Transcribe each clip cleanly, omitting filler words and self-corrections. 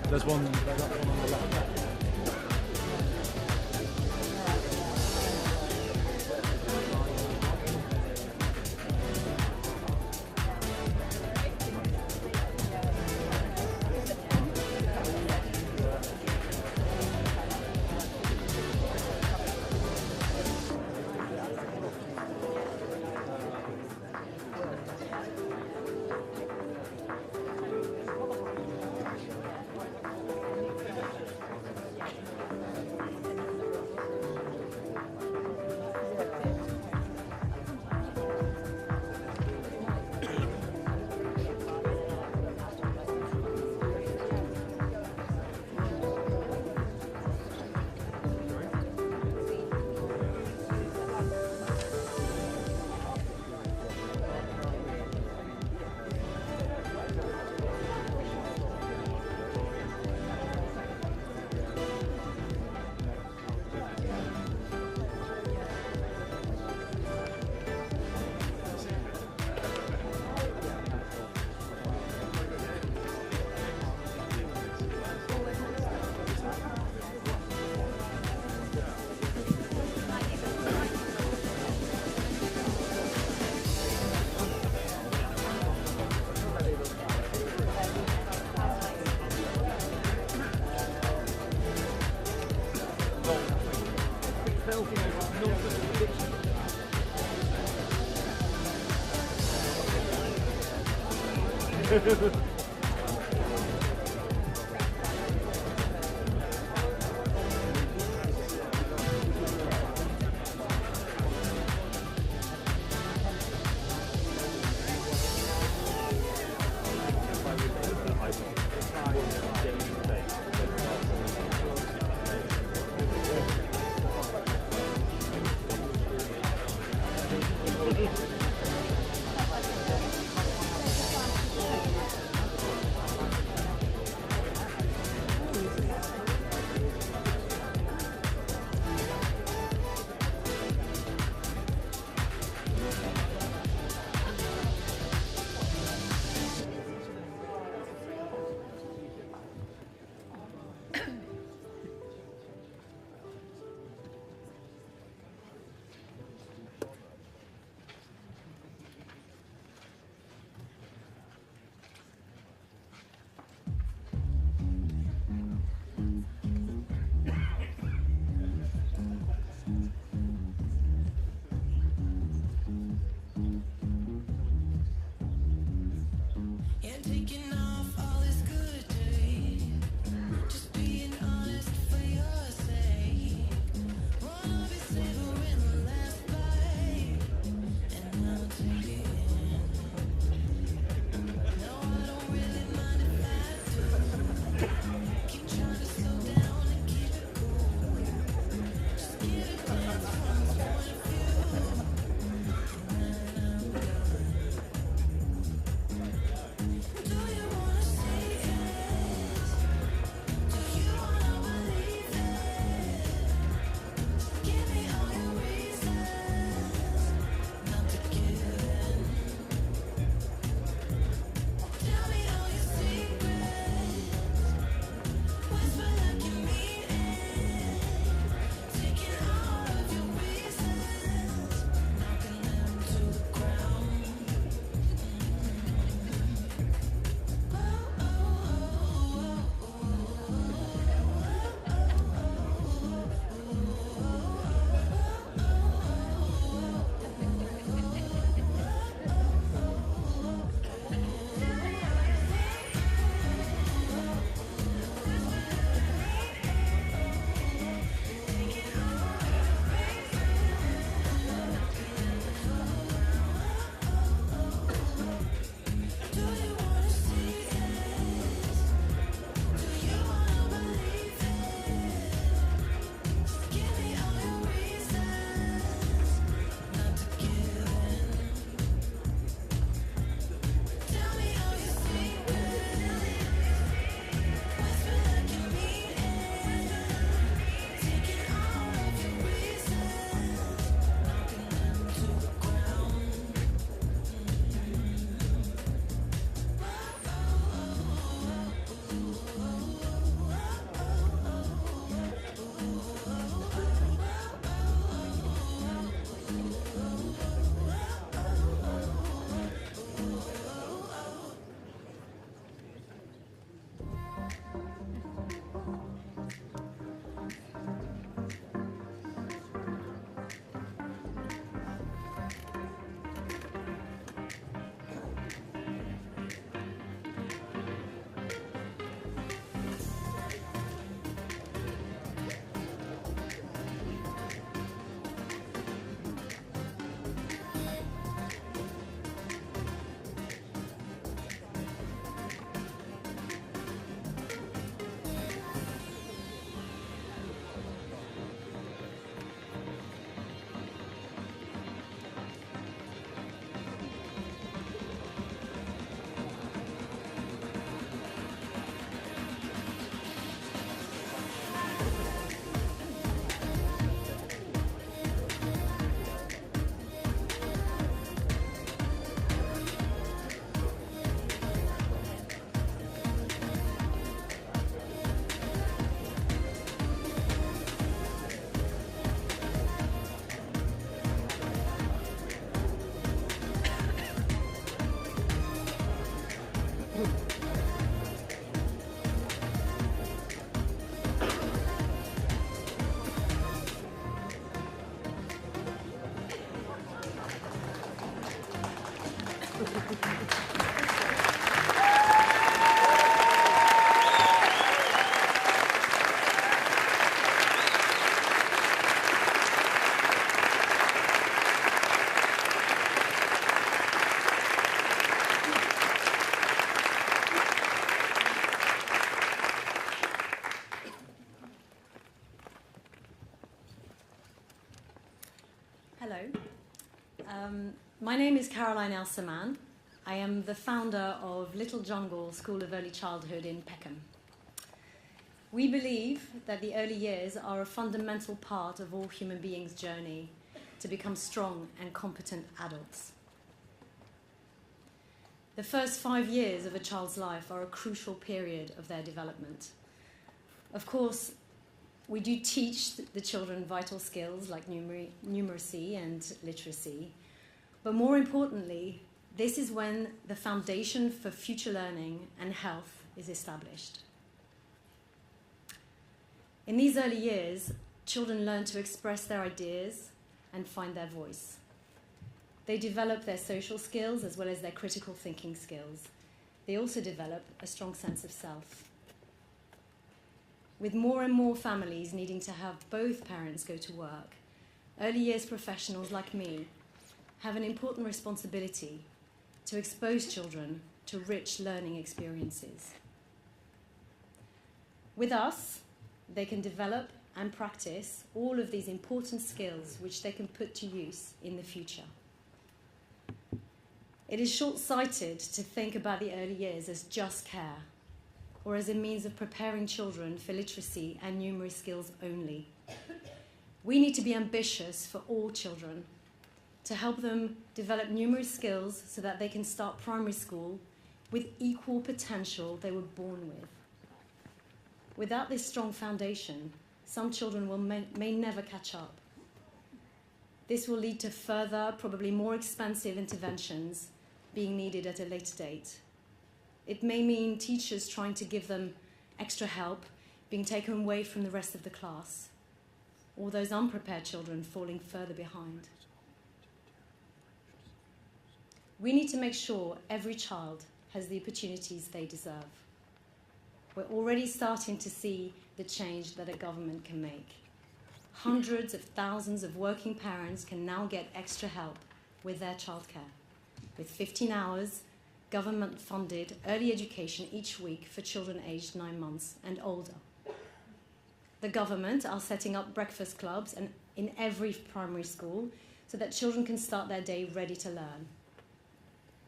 There's one on the left there. Do you Hello. My name is Caroline Elserman. I am the founder of Little Jungle School of Early Childhood in Peckham. We believe that the early years are a fundamental part of all human beings' journey to become strong and competent adults. The first 5 years of a child's life are a crucial period of their development. Of course, we do teach the children vital skills like numeracy and literacy, but more importantly, this is when the foundation for future learning and health is established. In these early years, children learn to express their ideas and find their voice. They develop their social skills as well as their critical thinking skills. They also develop a strong sense of self. With more and more families needing to have both parents go to work, early years professionals like me have an important responsibility to expose children to rich learning experiences. With us, they can develop and practice all of these important skills which they can put to use in the future. It is short-sighted to think about the early years as just care, or as a means of preparing children for literacy and numeracy skills only. We need to be ambitious for all children, to help them develop numerous skills so that they can start primary school with equal potential they were born with. Without this strong foundation, some children may never catch up. This will lead to further, probably more expensive interventions being needed at a later date. It may mean teachers trying to give them extra help being taken away from the rest of the class, or those unprepared children falling further behind. We need to make sure every child has the opportunities they deserve. We're already starting to see the change that a government can make. Hundreds of thousands of working parents can now get extra help with their childcare, with 15 hours government-funded early education each week for children aged 9 months and older. The government are setting up breakfast clubs in every primary school so that children can start their day ready to learn.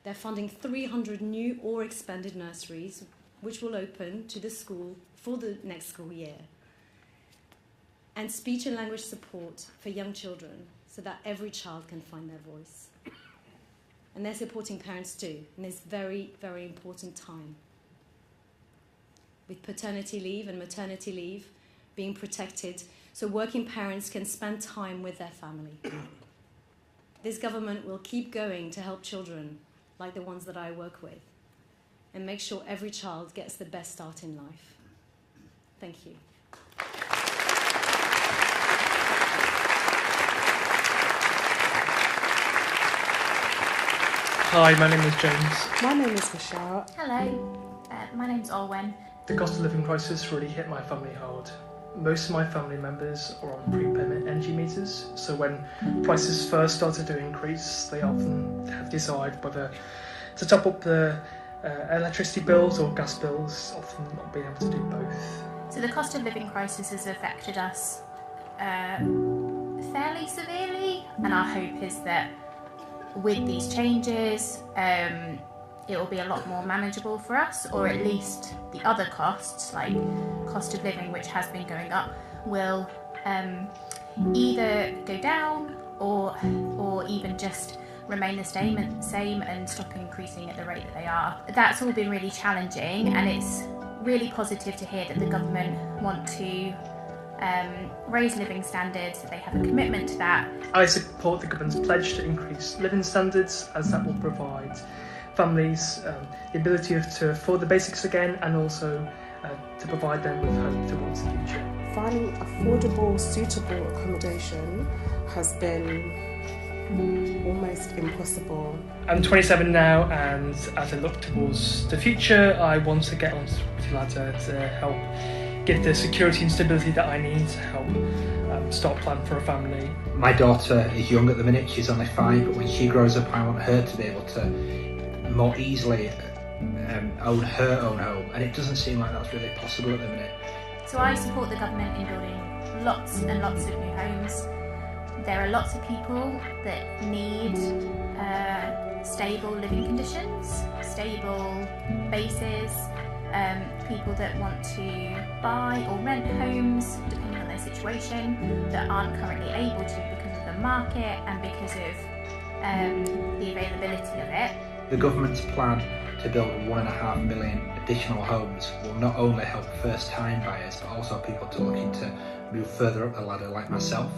They're funding 300 new or expanded nurseries, which will open to the school for the next school year. And speech and language support for young children so that every child can find their voice. And they're supporting parents too, in this very, very important time. With paternity leave and maternity leave being protected so working parents can spend time with their family. This government will keep going to help children like the ones that I work with and make sure every child gets the best start in life. Thank you. Hi, my name is James. My name is Michelle. Hello, my name's Olwen. The cost of living crisis really hit my family hard. Most of my family members are on prepayment energy meters, so when prices first started to increase, they often have to decide whether to top up the electricity bills or gas bills, often not being able to do both. So the cost of living crisis has affected us fairly severely, and our hope is that with these changes, it will be a lot more manageable for us, or at least the other costs, like cost of living, which has been going up, will either go down or even just remain the same and stop increasing at the rate that they are. That's all been really challenging, and it's really positive to hear that the government want to raise living standards, that they have a commitment to that. I support the government's pledge to increase living standards, as that will provide families the ability to afford the basics again, and also to provide them with hope towards the future. Finding affordable, suitable accommodation has been almost impossible. I'm 27 now, and as I look towards the future, I want to get onto the ladder to help give the security and stability that I need to help start planning for a family. My daughter is young at the minute, she's only 5, but when she grows up I want her to be able to more easily own her own home, and it doesn't seem like that's really possible at the minute. So I support the government in building lots and lots of new homes. There are lots of people that need stable living conditions, stable bases, people that want to buy or rent homes, depending on their situation, that aren't currently able to because of the market and because of the availability of it. The government's plan to build 1.5 million additional homes will not only help first-time buyers, but also people looking to move further up the ladder like myself.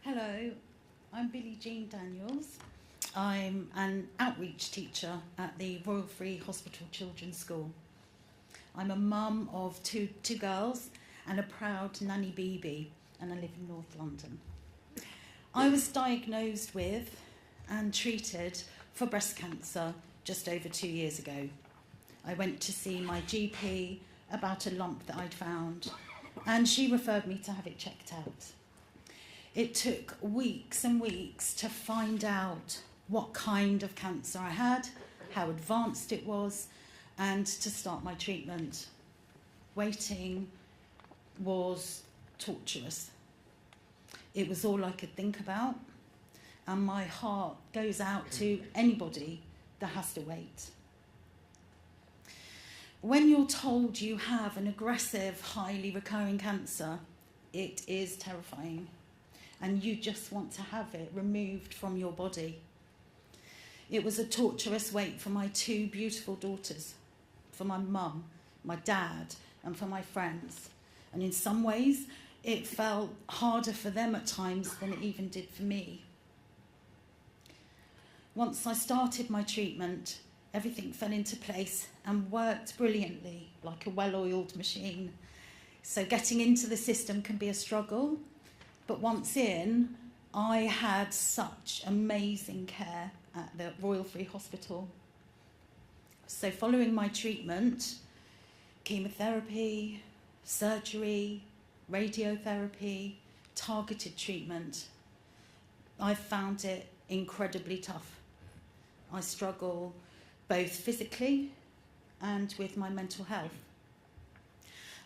Hello, I'm Billie Jean Daniels. I'm an outreach teacher at the Royal Free Hospital Children's School. I'm a mum of two girls and a proud nanny BB, and I live in North London. I was diagnosed with and treated for breast cancer just over 2 years ago. I went to see my GP about a lump that I'd found, and she referred me to have it checked out. It took weeks and weeks to find out what kind of cancer I had, how advanced it was, and to start my treatment. Waiting was torturous. It was all I could think about, and my heart goes out to anybody that has to wait. When you're told you have an aggressive, highly recurring cancer, it is terrifying, and you just want to have it removed from your body. It was a torturous wait for my 2 beautiful daughters, for my mum, my dad, and for my friends. And in some ways, it felt harder for them at times than it even did for me. Once I started my treatment, everything fell into place and worked brilliantly, like a well-oiled machine. So getting into the system can be a struggle, but once in, I had such amazing care at the Royal Free Hospital. So following my treatment, chemotherapy, surgery, radiotherapy, targeted treatment, I found it incredibly tough. I struggle both physically and with my mental health.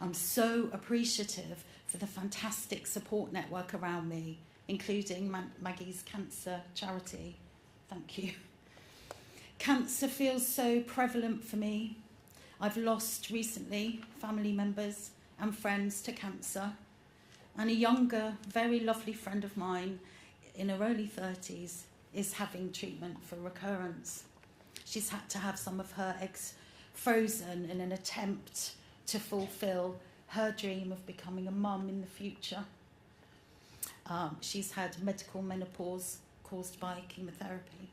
I'm so appreciative for the fantastic support network around me, including Maggie's Cancer Charity. Thank you. Cancer feels so prevalent for me. I've lost recently family members and friends to cancer, and a younger, very lovely friend of mine in her early 30s is having treatment for recurrence. She's had to have some of her eggs frozen in an attempt to fulfill her dream of becoming a mum in the future. She's had medical menopause caused by chemotherapy.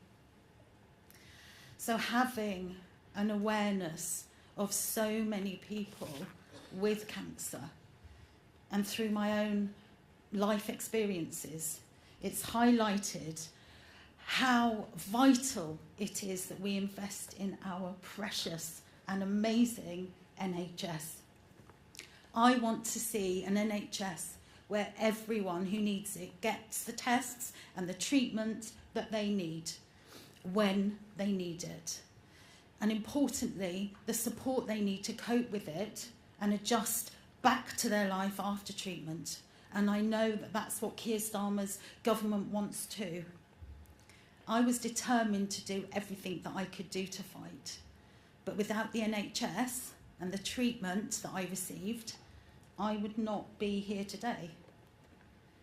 So having an awareness of so many people with cancer, and through my own life experiences, it's highlighted how vital it is that we invest in our precious and amazing NHS. I want to see an NHS where everyone who needs it gets the tests and the treatment that they need when they need it. And importantly, the support they need to cope with it and adjust back to their life after treatment. And I know that that's what Keir Starmer's government wants too. I was determined to do everything that I could do to fight. But without the NHS and the treatment that I received, I would not be here today.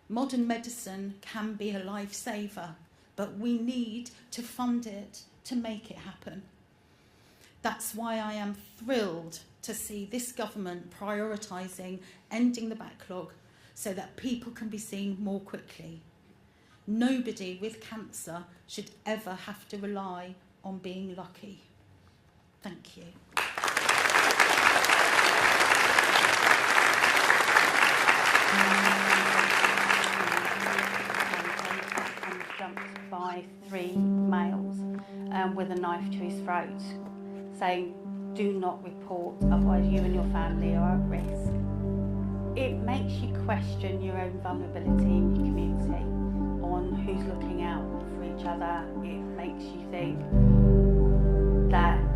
Modern medicine can be a lifesaver, but we need to fund it to make it happen. That's why I am thrilled to see this government prioritising ending the backlog so that people can be seen more quickly. Nobody with cancer should ever have to rely on being lucky. Thank you. knife to his throat, saying, "Do not report, otherwise you and your family are at risk." It makes you question your own vulnerability in your community, on who's looking out for each other. It makes you think that,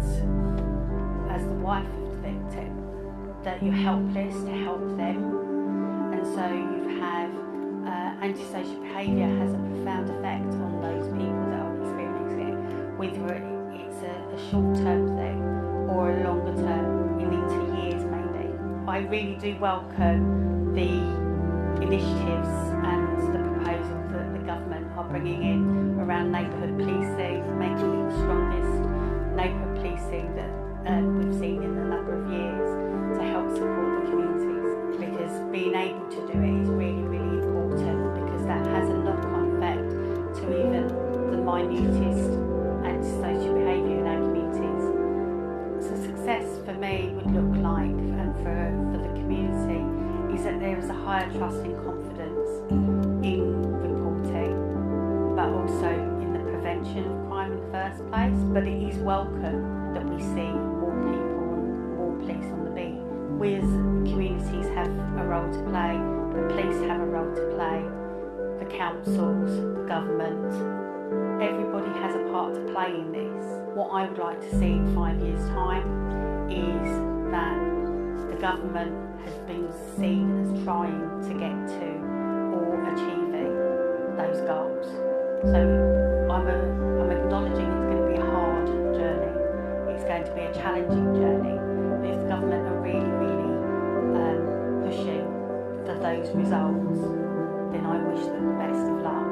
as the wife of the victim, that you're helpless to help them, and so you have antisocial behaviour has a profound effect on those people that are experiencing it, whether it's a short-term thing or a longer term, into years maybe. I really do welcome the initiatives and the proposals that the government are bringing in around neighbourhood policing, making it the strongest neighbourhood policing that we've seen in a number of years to help support the communities, because being able to do it is really, really important, because that has a knock-on effect to even the minutest antisocial behaviour in our communities. So success for me would look like, and for the community, is that there is a higher trust and confidence in reporting, but also in the prevention of crime in the first place. But it is welcome that we see more people and more police on the beat. We as communities have a role to play, the police have a role to play, the councils, the government, everybody has a part to play in this. What I would like to see in 5 years' time is that the government has been seen as trying to get to or achieving those goals. So I'm acknowledging it's going to be a hard journey, it's going to be a challenging journey, but if the government are really, really pushing for those results, then I wish them the best of luck.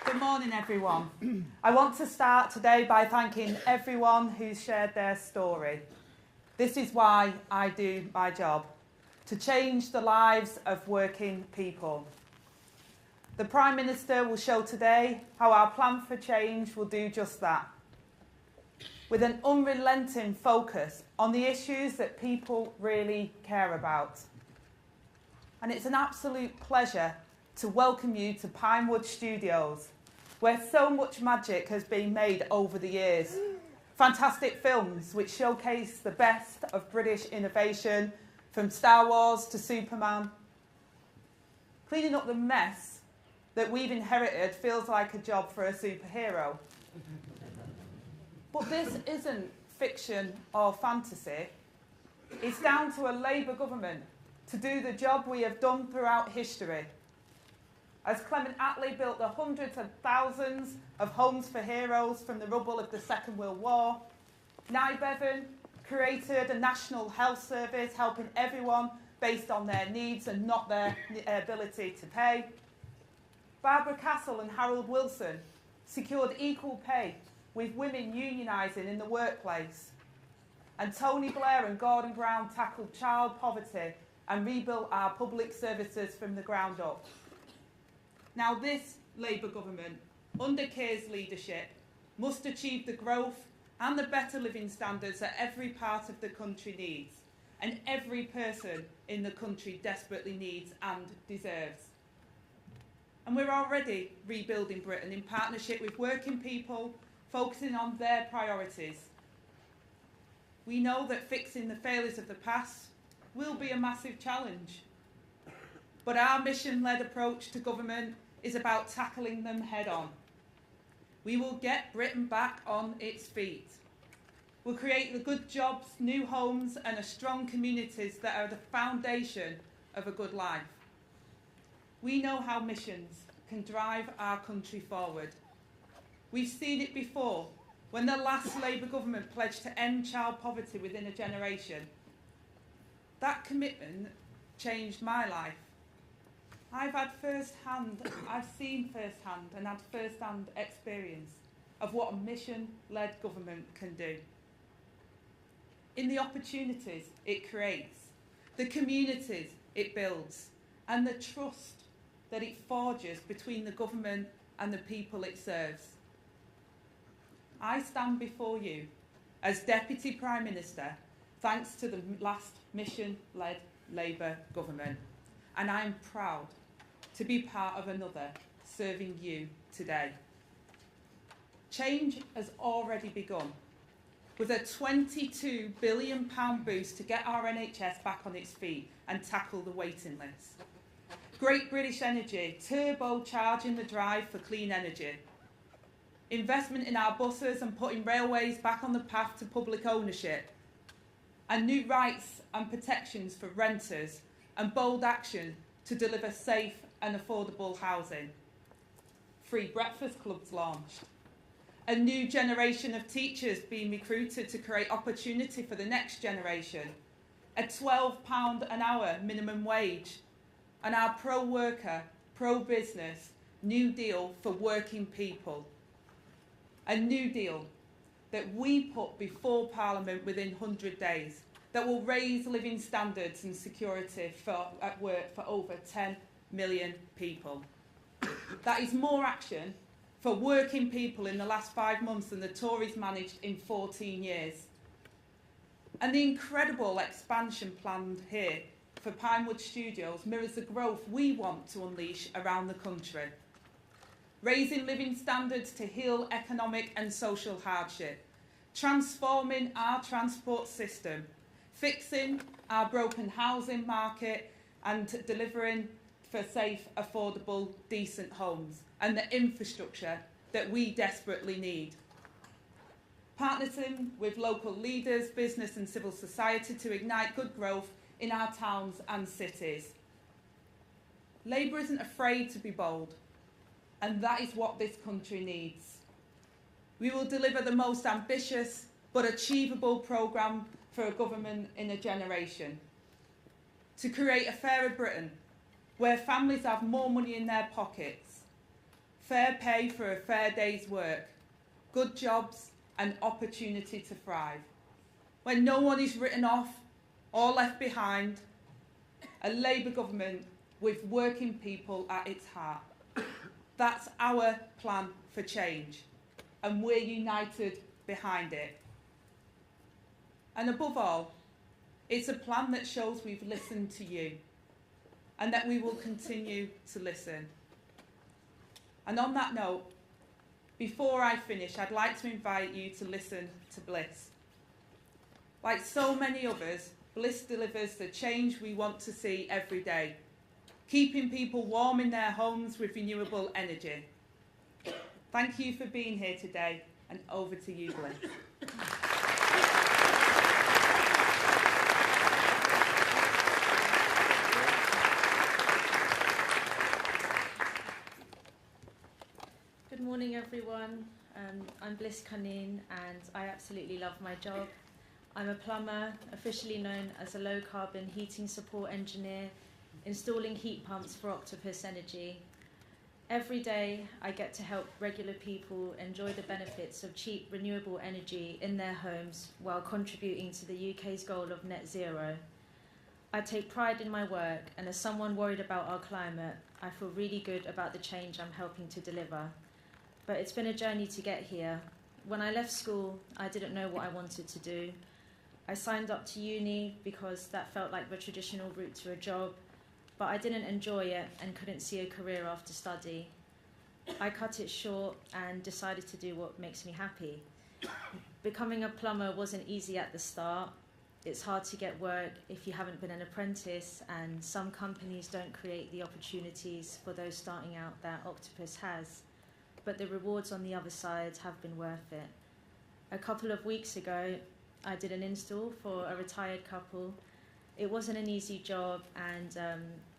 Good morning, everyone. I want to start today by thanking everyone who's shared their story. This is why I do my job, to change the lives of working people. The Prime Minister will show today how our plan for change will do just that, with an unrelenting focus on the issues that people really care about. And it's an absolute pleasure to welcome you to Pinewood Studios, where so much magic has been made over the years. Fantastic films which showcase the best of British innovation, from Star Wars to Superman. Cleaning up the mess that we've inherited feels like a job for a superhero. But this isn't fiction or fantasy. It's down to a Labour government to do the job we have done throughout history. As Clement Attlee built the hundreds of thousands of homes for heroes from the rubble of the Second World War, Nye Bevan created a national health service helping everyone based on their needs and not their ability to pay. Barbara Castle and Harold Wilson secured equal pay with women unionising in the workplace. And Tony Blair and Gordon Brown tackled child poverty and rebuilt our public services from the ground up. Now this Labour government, under Keir's leadership, must achieve the growth and the better living standards that every part of the country needs, and every person in the country desperately needs and deserves. And we're already rebuilding Britain in partnership with working people, focusing on their priorities. We know that fixing the failures of the past will be a massive challenge. But our mission-led approach to government is about tackling them head-on. We will get Britain back on its feet. We'll create the good jobs, new homes and a strong communities that are the foundation of a good life. We know how missions can drive our country forward. We've seen it before, when the last Labour government pledged to end child poverty within a generation. That commitment changed my life. I've seen firsthand and had first-hand experience of what a mission-led government can do. In the opportunities it creates, the communities it builds, and the trust that it forges between the government and the people it serves. I stand before you as Deputy Prime Minister thanks to the last mission-led Labour government. And I'm proud to be part of another serving you today. Change has already begun, with a £22 billion boost to get our NHS back on its feet and tackle the waiting list. Great British Energy turbocharging the drive for clean energy. Investment in our buses and putting railways back on the path to public ownership. And new rights and protections for renters and bold action to deliver safe and affordable housing. Free breakfast clubs launched. A new generation of teachers being recruited to create opportunity for the next generation. A £12 an hour minimum wage. And our pro-worker, pro-business New Deal for working people. A New Deal that we put before Parliament within 100 days that will raise living standards and security at work for over 10 million people. That is more action for working people in the last 5 months than the Tories managed in 14 years. And the incredible expansion planned here for Pinewood Studios mirrors the growth we want to unleash around the country. Raising living standards to heal economic and social hardship, transforming our transport system, fixing our broken housing market and delivering for safe, affordable, decent homes and the infrastructure that we desperately need. Partnering with local leaders, business and civil society to ignite good growth in our towns and cities. Labour isn't afraid to be bold, and that is what this country needs. We will deliver the most ambitious but achievable programme for a government in a generation. To create a fairer Britain, where families have more money in their pockets, fair pay for a fair day's work, good jobs and opportunity to thrive, where no one is written off or left behind, a Labour government with working people at its heart. That's our plan for change, and we're united behind it. And above all, it's a plan that shows we've listened to you and that we will continue to listen. And on that note, before I finish, I'd like to invite you to listen to Bliss. Like so many others, Bliss delivers the change we want to see every day, keeping people warm in their homes with renewable energy. Thank you for being here today, and over to you, Bliss. Good morning, everyone. I'm Bliss Cunnin, and I absolutely love my job. I'm a plumber, officially known as a low-carbon heating support engineer, installing heat pumps for Octopus Energy. Every day, I get to help regular people enjoy the benefits of cheap, renewable energy in their homes while contributing to the UK's goal of net zero. I take pride in my work, and as someone worried about our climate, I feel really good about the change I'm helping to deliver. But it's been a journey to get here. When I left school, I didn't know what I wanted to do. I signed up to uni because that felt like the traditional route to a job, but I didn't enjoy it and couldn't see a career after study. I cut it short and decided to do what makes me happy. Becoming a plumber wasn't easy at the start. It's hard to get work if you haven't been an apprentice, and some companies don't create the opportunities for those starting out that Octopus has. But the rewards on the other side have been worth it. A couple of weeks ago, I did an install for a retired couple. It wasn't an easy job, and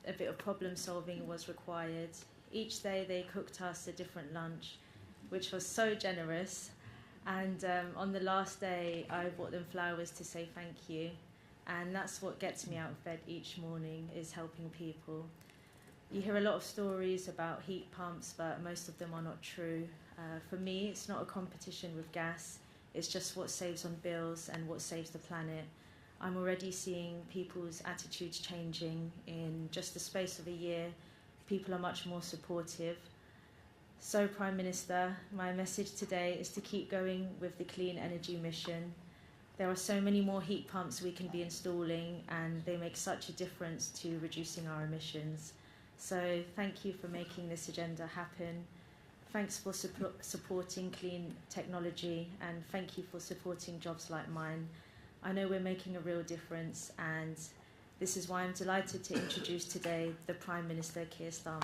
a bit of problem solving was required. Each day they cooked us a different lunch, which was so generous. And on the last day, I bought them flowers to say thank you. And that's what gets me out of bed each morning, is helping people. You hear a lot of stories about heat pumps, but most of them are not true. For me, it's not a competition with gas. It's just what saves on bills and what saves the planet. I'm already seeing people's attitudes changing. In just the space of a year, people are much more supportive. So, Prime Minister, my message today is to keep going with the clean energy mission. There are so many more heat pumps we can be installing, and they make such a difference to reducing our emissions. So thank you for making this agenda happen. Thanks for supporting clean technology, and thank you for supporting jobs like mine. I know we're making a real difference, and this is why I'm delighted to introduce today the Prime Minister, Keir Starmer.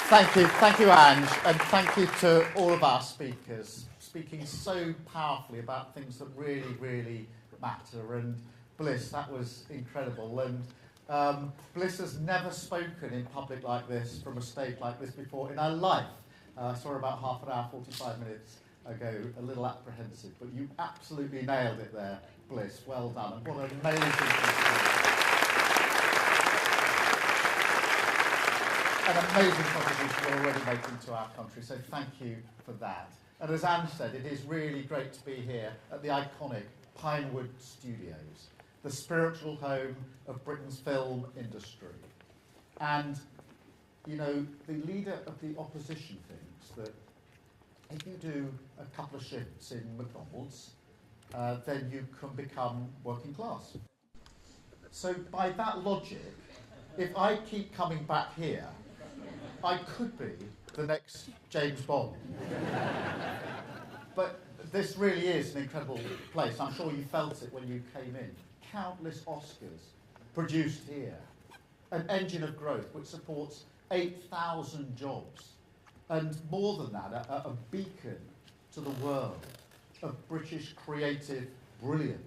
Thank you, Ange, and thank you to all of our speakers, speaking so powerfully about things that really, really matter. And Bliss, that was incredible. And Bliss has never spoken in public like this, from a stage like this before in her life. I saw her about half an hour, 45 minutes ago, a little apprehensive, but you absolutely nailed it there, Bliss. Well done, and what an amazing thing. An amazing contribution you're already making to our country, so thank you for that. And as Anne said, it is really great to be here at the iconic Pinewood Studios, the spiritual home of Britain's film industry. And, you know, the leader of the opposition thinks that if you do a couple of shifts in McDonald's, then you can become working class. So by that logic, if I keep coming back here, I could be the next James Bond. But this really is an incredible place. I'm sure you felt it when you came in. Countless Oscars produced here. An engine of growth which supports 8,000 jobs. And more than that, a beacon to the world of British creative brilliance.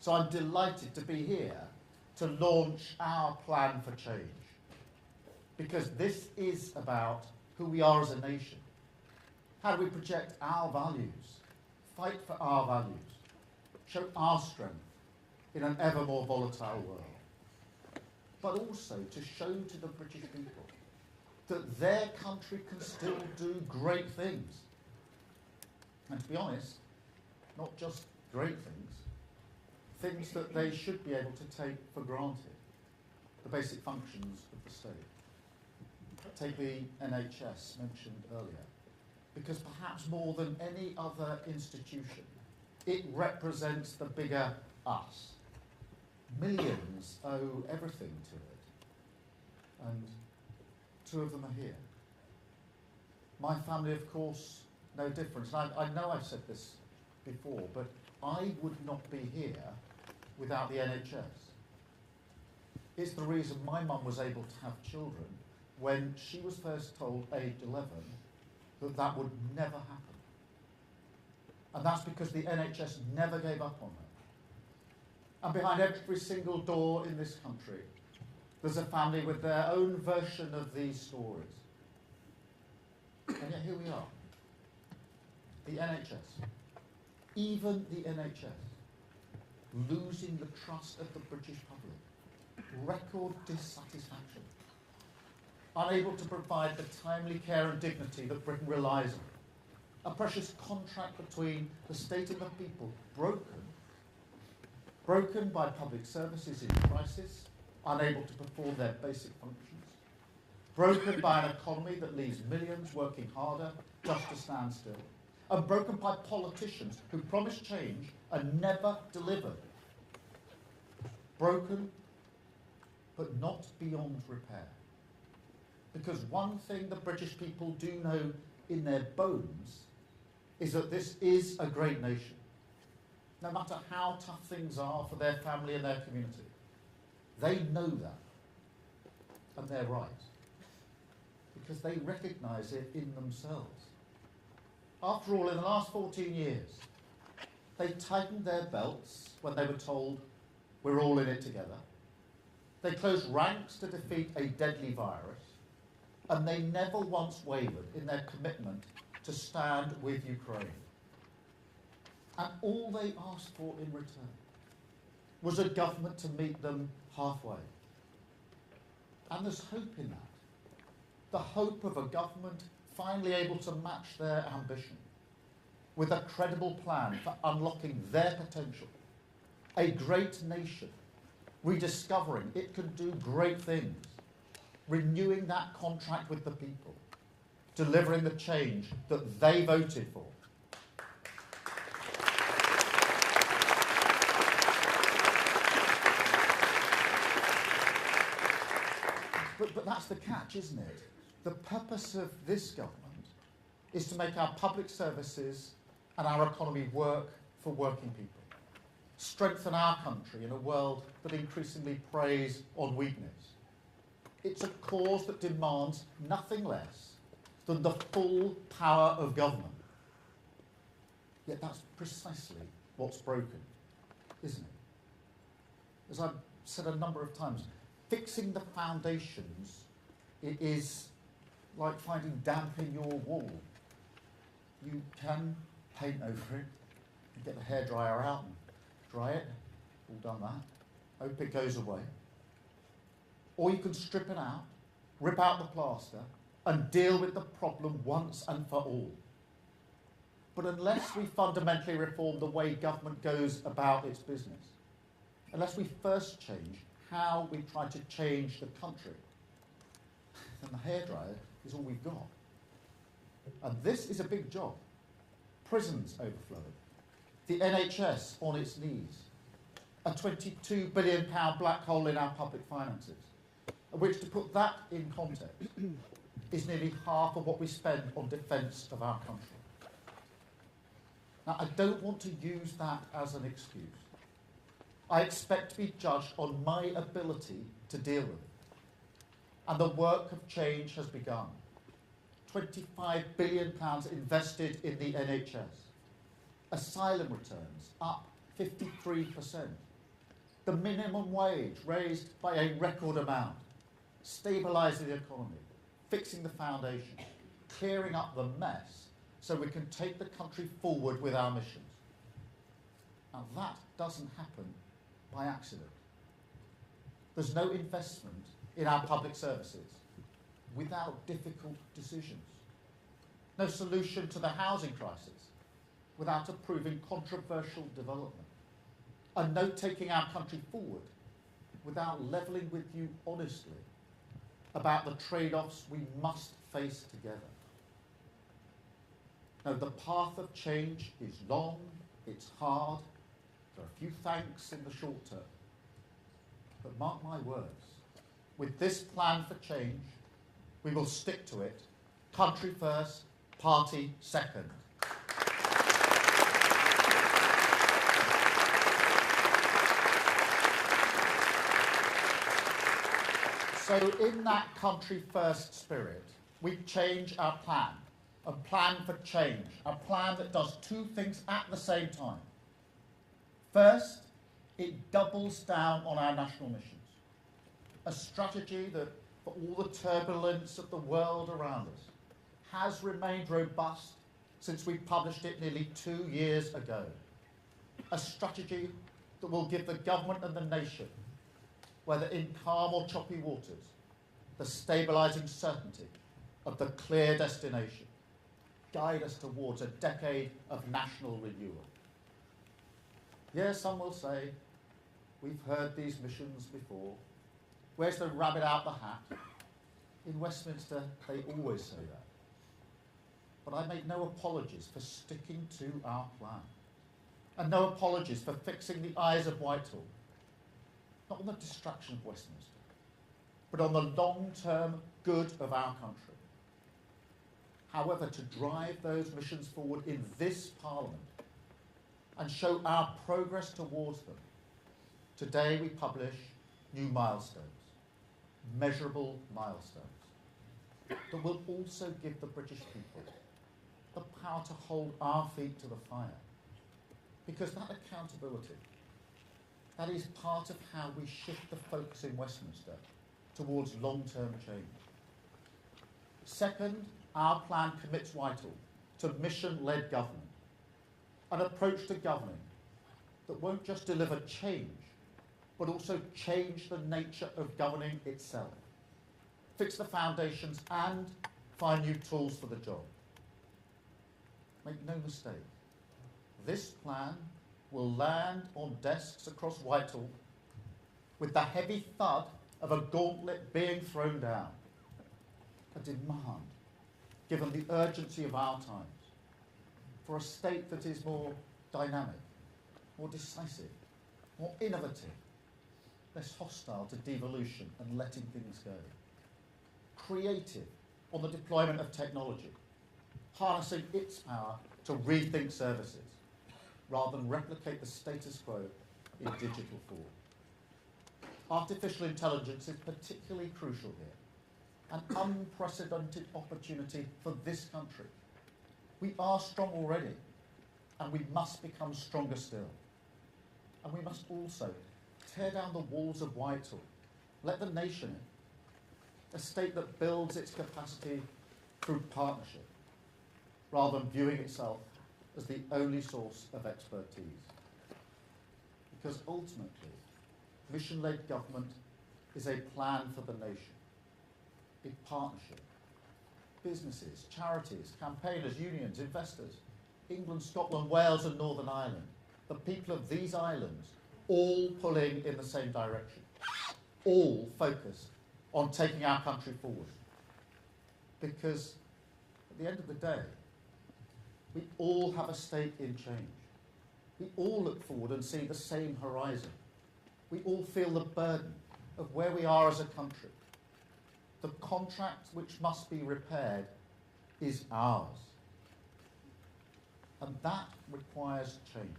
So I'm delighted to be here to launch our plan for change. Because this is about who we are as a nation. How do we project our values, fight for our values, show our strength in an ever more volatile world, but also to show to the British people that their country can still do great things. And to be honest, not just great things, things that they should be able to take for granted, the basic functions of the state. Take the NHS mentioned earlier, because perhaps more than any other institution, it represents the bigger us. Millions owe everything to it, and 2 of them are here. My family, of course, no difference. And I know I've said this before, but I would not be here without the NHS. It's the reason my mum was able to have children when she was first told, aged 11, that that would never happen. And that's because the NHS never gave up on her. And behind every single door in this country, there's a family with their own version of these stories. And yet here we are. The NHS, even the NHS, losing the trust of the British public. Record dissatisfaction. Unable to provide the timely care and dignity that Britain relies on. A precious contract between the state and the people, broken by public services in crisis, unable to perform their basic functions, broken by an economy that leaves millions working harder just to stand still, and broken by politicians who promised change and never delivered. Broken, but not beyond repair. Because one thing the British people do know in their bones is that this is a great nation. No matter how tough things are for their family and their community, they know that. And they're right. Because they recognise it in themselves. After all, in the last 14 years, they tightened their belts when they were told, we're all in it together. They closed ranks to defeat a deadly virus. And they never once wavered in their commitment to stand with Ukraine. And all they asked for in return was a government to meet them halfway. And there's hope in that. The hope of a government finally able to match their ambition with a credible plan for unlocking their potential A great nation, rediscovering it can do great things, renewing that contract with the people, delivering the change that they voted for. But that's the catch, isn't it? The purpose of this government is to make our public services and our economy work for working people, strengthen our country in a world that increasingly preys on weakness. It's a cause that demands nothing less than the full power of government. Yet that's precisely what's broken, isn't it? As I've said a number of times, fixing the foundations is like finding damp in your wall. You can paint over it, and get the hairdryer out and dry it, all done that, hope it goes away. Or you can strip it out, rip out the plaster, and deal with the problem once and for all. But unless we fundamentally reform the way government goes about its business, unless we first change how we try to change the country, then the hairdryer is all we've got. And this is a big job. Prisons overflowing, the NHS on its knees, a £22 billion black hole in our public finances, which, to put that in context, is nearly half of what we spend on defence of our country. Now, I don't want to use that as an excuse. I expect to be judged on my ability to deal with it. And the work of change has begun. £25 billion invested in the NHS. Asylum returns up 53%. The minimum wage raised by a record amount. Stabilising the economy, fixing the foundation, clearing up the mess so we can take the country forward with our missions. Now that doesn't happen by accident. There's no investment in our public services without difficult decisions. No solution to the housing crisis without approving controversial development. And no taking our country forward without levelling with you honestly about the trade-offs we must face together. Now, the path of change is long, it's hard, there are a few thanks in the short term. But mark my words, with this plan for change, we will stick to it. Country first, party second. So in that country first spirit, we change our plan, a plan for change, a plan that does two things at the same time. First, it doubles down on our national missions, a strategy that, for all the turbulence of the world around us, has remained robust since we published it nearly 2 years ago. A strategy that will give the government and the nation, whether in calm or choppy waters, the stabilising certainty of the clear destination, guide us towards a decade of national renewal. Yes, some will say, we've heard these missions before. Where's the rabbit out the hat? In Westminster, they always say that. But I make no apologies for sticking to our plan. And no apologies for fixing the eyes of Whitehall. Not on the distraction of Westminster, but on the long-term good of our country. However, to drive those missions forward in this Parliament and show our progress towards them, today we publish new milestones, measurable milestones, that will also give the British people the power to hold our feet to the fire. Because that accountability, that is part of how we shift the focus in Westminster towards long-term change. Second, our plan commits Whitehall to mission-led government, an approach to governing that won't just deliver change, but also change the nature of governing itself, fix the foundations and find new tools for the job. Make no mistake, this plan will land on desks across Whitehall with the heavy thud of a gauntlet being thrown down. A demand, given the urgency of our times, for a state that is more dynamic, more decisive, more innovative, less hostile to devolution and letting things go. Creative on the deployment of technology, harnessing its power to rethink services, rather than replicate the status quo in digital form. Artificial intelligence is particularly crucial here, an unprecedented opportunity for this country. We are strong already, and we must become stronger still. And we must also tear down the walls of Whitehall, let the nation in, a state that builds its capacity through partnership, rather than viewing itself as the only source of expertise. Because ultimately, mission-led government is a plan for the nation, a partnership. Businesses, charities, campaigners, unions, investors, England, Scotland, Wales and Northern Ireland, the people of these islands, all pulling in the same direction, all focused on taking our country forward. Because at the end of the day, we all have a stake in change. We all look forward and see the same horizon. We all feel the burden of where we are as a country. The contract which must be repaired is ours. And that requires change.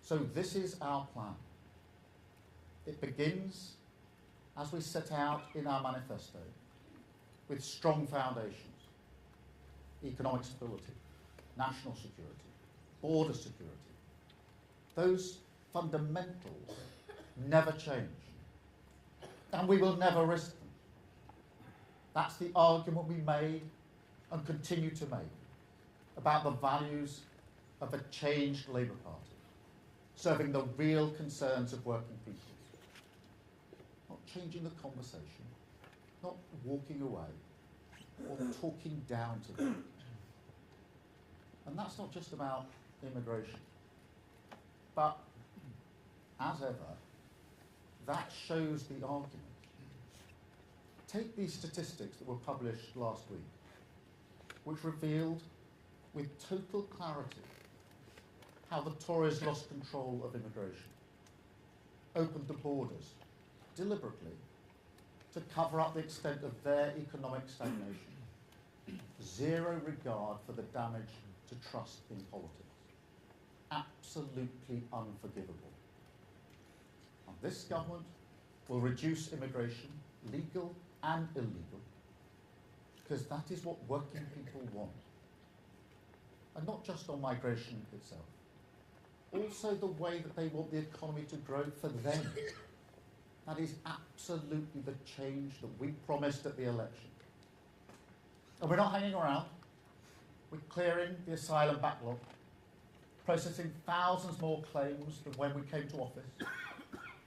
So this is our plan. It begins, as we set out in our manifesto, with strong foundations. Economic stability, national security, border security. Those fundamentals never change. And we will never risk them. That's the argument we made and continue to make about the values of a changed Labour Party, serving the real concerns of working people. Not changing the conversation, not walking away, or talking down to them. And that's not just about immigration. But, as ever, that shows the argument. Take these statistics that were published last week, which revealed with total clarity how the Tories lost control of immigration, opened the borders deliberately to cover up the extent of their economic stagnation. Zero regard for the damage to trust in politics. Absolutely unforgivable. And this government will reduce immigration, legal and illegal, because that is what working people want. And not just on migration itself, also the way that they want the economy to grow for them. That is absolutely the change that we promised at the election. And we're not hanging around. We're clearing the asylum backlog, processing thousands more claims than when we came to office.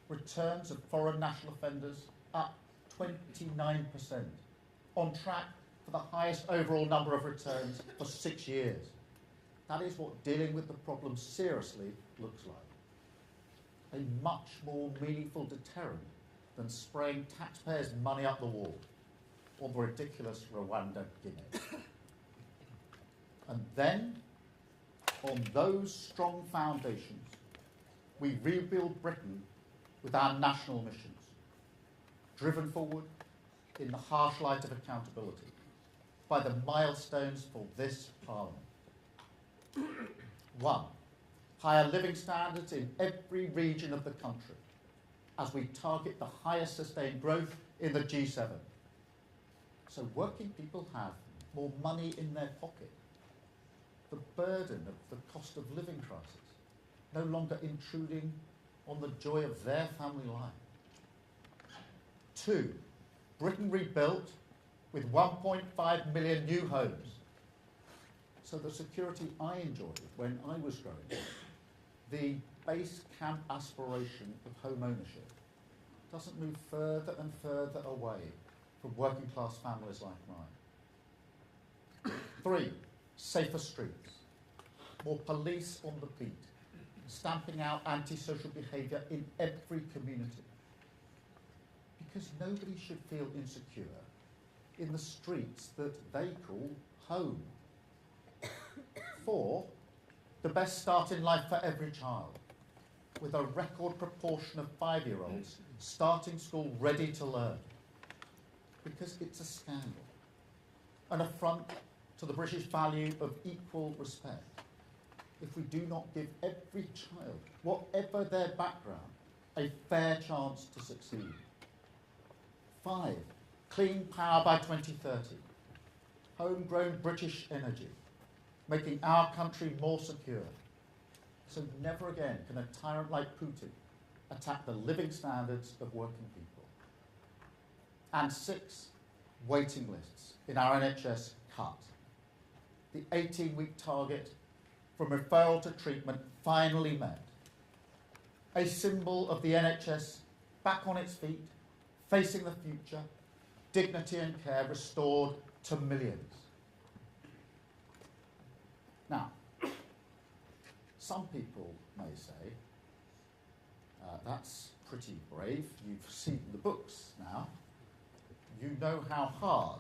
Returns of foreign national offenders up 29%, on track for the highest overall number of returns for 6 years. That is what dealing with the problem seriously looks like. A much more meaningful deterrent than spraying taxpayers' money up the wall or the ridiculous Rwanda Guinea. And then, on those strong foundations, we rebuild Britain with our national missions, driven forward in the harsh light of accountability by the milestones for this Parliament. 1. Higher living standards in every region of the country as we target the highest sustained growth in the G7. So working people have more money in their pocket. The burden of the cost of living crisis no longer intruding on the joy of their family life. 2. Britain rebuilt with 1.5 million new homes. So the security I enjoyed when I was growing up, the base camp aspiration of home ownership, doesn't move further and further away from working class families like mine. 3. Safer streets. more police on the beat, stamping out antisocial behaviour in every community. Because nobody should feel insecure in the streets that they call home. 4, the best start in life for every child, with a record proportion of 5-year-olds starting school ready to learn. Because it's a scandal, an affront to the British value of equal respect, if we do not give every child, whatever their background, a fair chance to succeed. 5, clean power by 2030, homegrown British energy, making our country more secure. So never again can a tyrant like Putin attack the living standards of working people. And 6, waiting lists in our NHS cut. The 18-week target from referral to treatment finally met. A symbol of the NHS back on its feet, facing the future, dignity and care restored to millions. Now, some people may say, that's pretty brave, you've seen the books now, you know how hard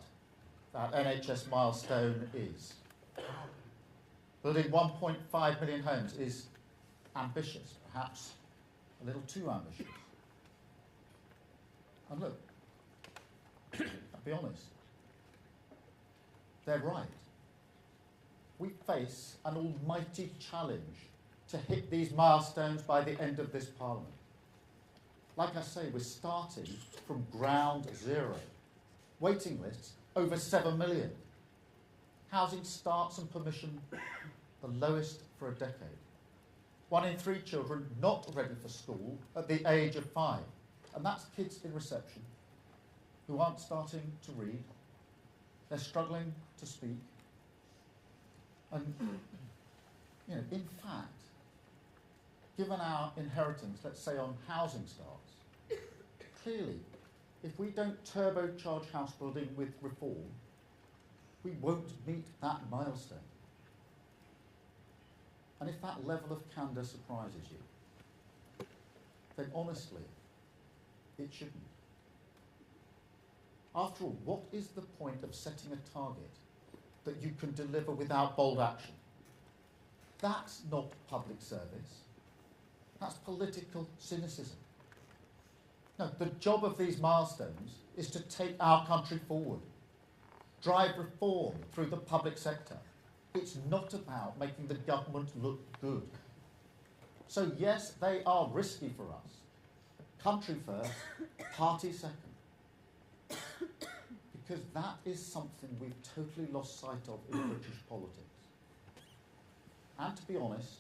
that NHS milestone is. Building 1.5 million homes is ambitious, perhaps a little too ambitious. And look, I'll be honest, they're right. We face an almighty challenge to hit these milestones by the end of this Parliament. Like I say, we're starting from ground zero. Waiting lists over 7 million. Housing starts and permission the lowest for a decade. 1 in 3 children not ready for school at the age of 5. And that's kids in reception who aren't starting to read. They're struggling to speak. And, you know, in fact, given our inheritance, let's say on housing starts, clearly, if we don't turbocharge house building with reform, we won't meet that milestone. And if that level of candour surprises you, then honestly, it shouldn't. After all, what is the point of setting a target that you can deliver without bold action? That's not public service. That's political cynicism. No, the job of these milestones is to take our country forward, drive reform through the public sector. It's not about making the government look good. So yes, they are risky for us. Country first, party second. Because that is something we've totally lost sight of in British politics. And to be honest,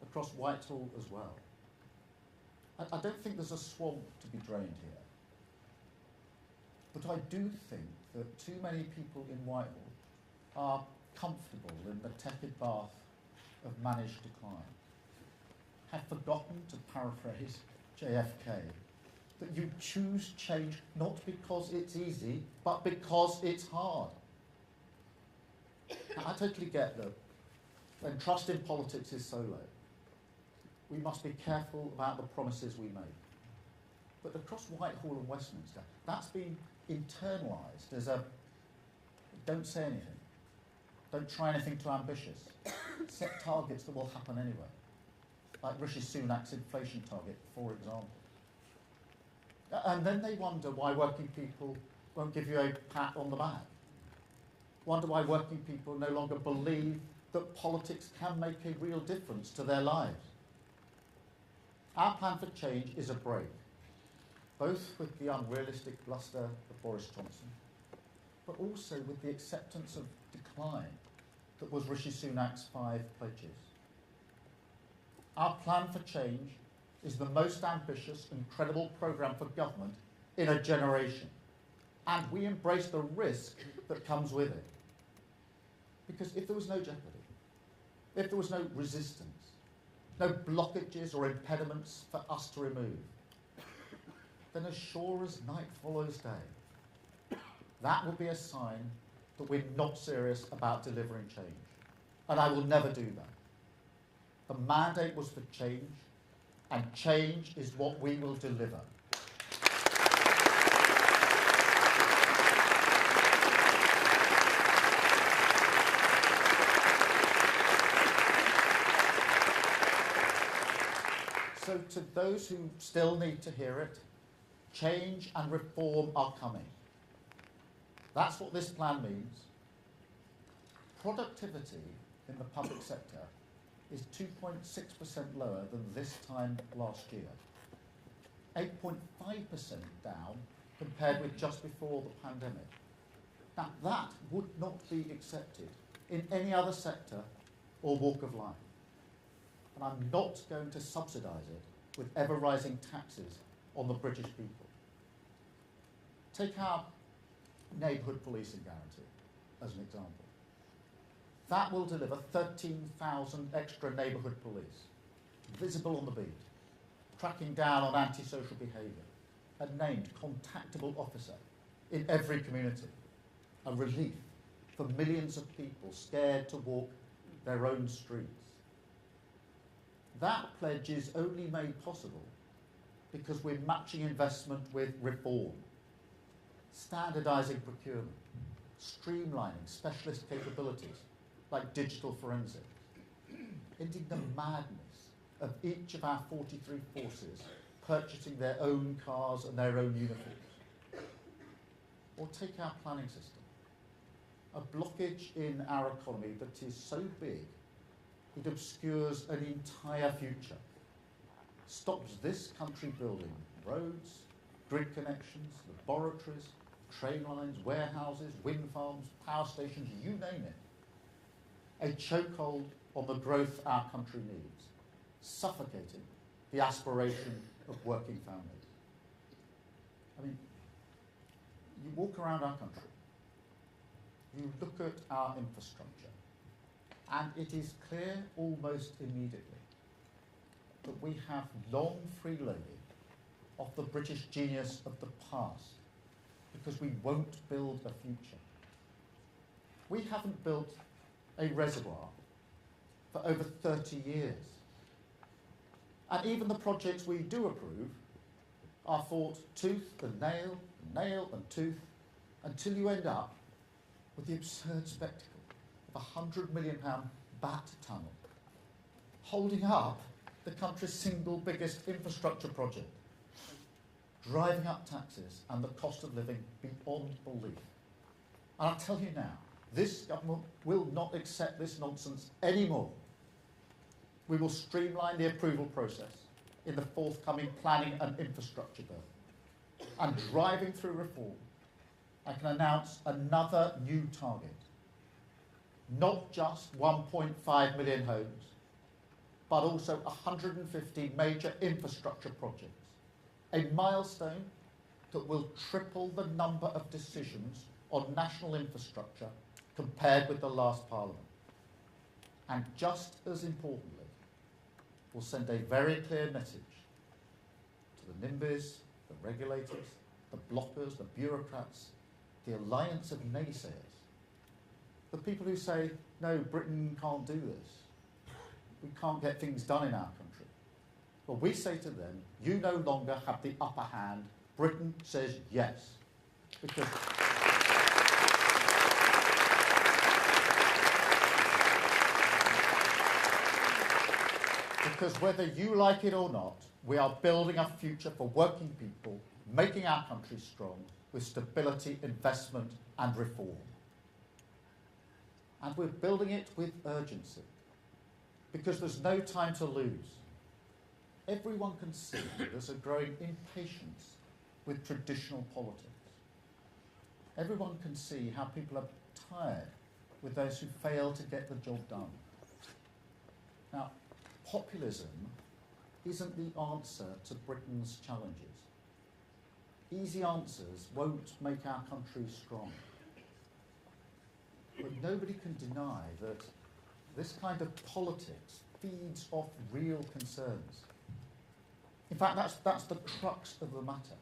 across Whitehall as well. I don't think there's a swamp to be drained here. But I do think that too many people in Whitehall are comfortable in the tepid bath of managed decline, have forgotten, to paraphrase JFK, that you choose change not because it's easy, but because it's hard. I totally get that when trust in politics is so low, we must be careful about the promises we make. But across Whitehall and Westminster, that's been internalised as a don't say anything, don't try anything too ambitious, set targets that will happen anyway, like Rishi Sunak's inflation target, for example. And then they wonder why working people won't give you a pat on the back. Wonder why working people no longer believe that politics can make a real difference to their lives. Our plan for change is a break, both with the unrealistic bluster of Boris Johnson, but also with the acceptance of decline that was Rishi Sunak's 5 pledges. Our plan for change is the most ambitious and credible programme for government in a generation. And we embrace the risk that comes with it. Because if there was no jeopardy, if there was no resistance, no blockages or impediments for us to remove, then as sure as night follows day, that will be a sign that we're not serious about delivering change. And I will never do that. The mandate was for change, and change is what we will deliver. So to those who still need to hear it, change and reform are coming. That's what this plan means. Productivity in the public sector is 2.6% lower than this time last year. 8.5% down compared with just before the pandemic. Now that would not be accepted in any other sector or walk of life. And I'm not going to subsidise it with ever-rising taxes on the British people. Take our neighbourhood policing guarantee as an example. That will deliver 13,000 extra neighbourhood police, visible on the beat, tracking down on antisocial behaviour, a named contactable officer in every community, a relief for millions of people scared to walk their own streets. That pledge is only made possible because we're matching investment with reform, standardising procurement, streamlining specialist capabilities like digital forensics, ending the madness of each of our 43 forces purchasing their own cars and their own uniforms. Or take our planning system, a blockage in our economy that is so big it obscures an entire future, stops this country building roads, grid connections, laboratories, train lines, warehouses, wind farms, power stations, you name it. A chokehold on the growth our country needs, suffocating the aspiration of working families. I mean, you walk around our country, you look at our infrastructure, and it is clear almost immediately that we have long freeloading of the British genius of the past because we won't build a future. We haven't built a reservoir for over 30 years. And even the projects we do approve are fought tooth and nail, nail and tooth, until you end up with the absurd spectacle of a £100 million bat tunnel holding up the country's single biggest infrastructure project, driving up taxes and the cost of living beyond belief. And I'll tell you now, this government will not accept this nonsense anymore. We will streamline the approval process in the forthcoming planning and infrastructure bill. And driving through reform, I can announce another new target. Not just 1.5 million homes, but also 150 major infrastructure projects. A milestone that will triple the number of decisions on national infrastructure compared with the last Parliament. And just as importantly, will send a very clear message to the NIMBYs, the regulators, the blockers, the bureaucrats, the alliance of naysayers, the people who say, no, Britain can't do this. We can't get things done in our country. Well, we say to them, you no longer have the upper hand. Britain says yes. Because whether you like it or not, we are building a future for working people, making our country strong with stability, investment and reform. And we're building it with urgency, because there's no time to lose. Everyone can see there's a growing impatience with traditional politics. Everyone can see how people are tired with those who fail to get the job done. Now, populism isn't the answer to Britain's challenges. Easy answers won't make our country strong. But nobody can deny that this kind of politics feeds off real concerns. In fact, that's the crux of the matter.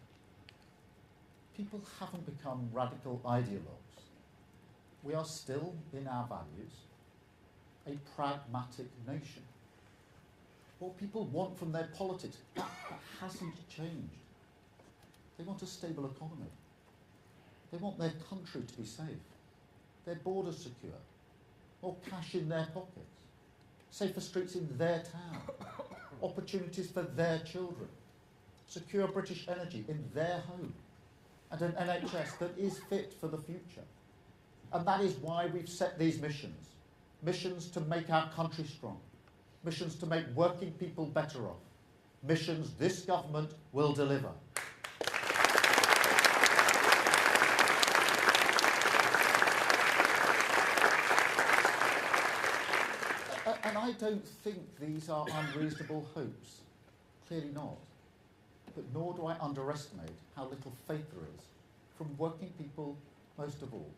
People haven't become radical ideologues. We are still, in our values, a pragmatic nation. what people want from their politics, that hasn't changed. They want a stable economy. They want their country to be safe, their borders secure, more cash in their pockets, safer streets in their town, opportunities for their children, secure British energy in their home, and an NHS that is fit for the future. And that is why we've set these missions. Missions to make our country strong. Missions to make working people better off. Missions this government will deliver. And I don't think these are unreasonable hopes. Clearly not. But nor do I underestimate how little faith there is from working people most of all,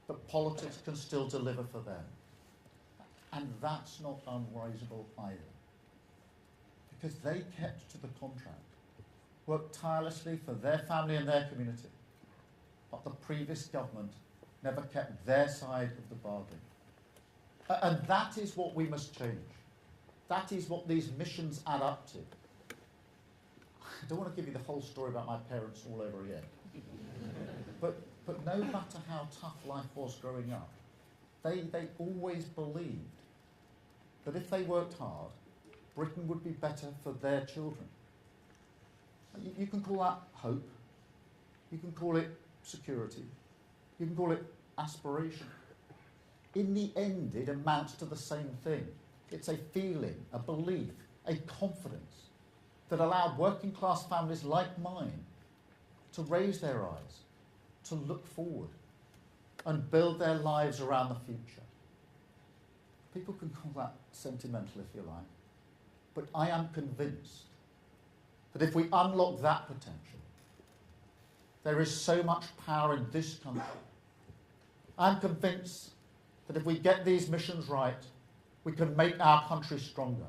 that politics can still deliver for them. And that's not unreasonable either. Because they kept to the contract, worked tirelessly for their family and their community, but the previous government never kept their side of the bargain. And that is what we must change. That is what these missions add up to. I don't want to give you the whole story about my parents all over again. But no matter how tough life was growing up, they always believed that if they worked hard, Britain would be better for their children. You can call that hope. You can call it security. You can call it aspiration. In the end, it amounts to the same thing. It's a feeling, a belief, a confidence that allowed working class families like mine to raise their eyes, to look forward and build their lives around the future. People can call that sentimental if you like, but I am convinced that if we unlock that potential, there is so much power in this country. I'm convinced that if we get these missions right, we can make our country stronger.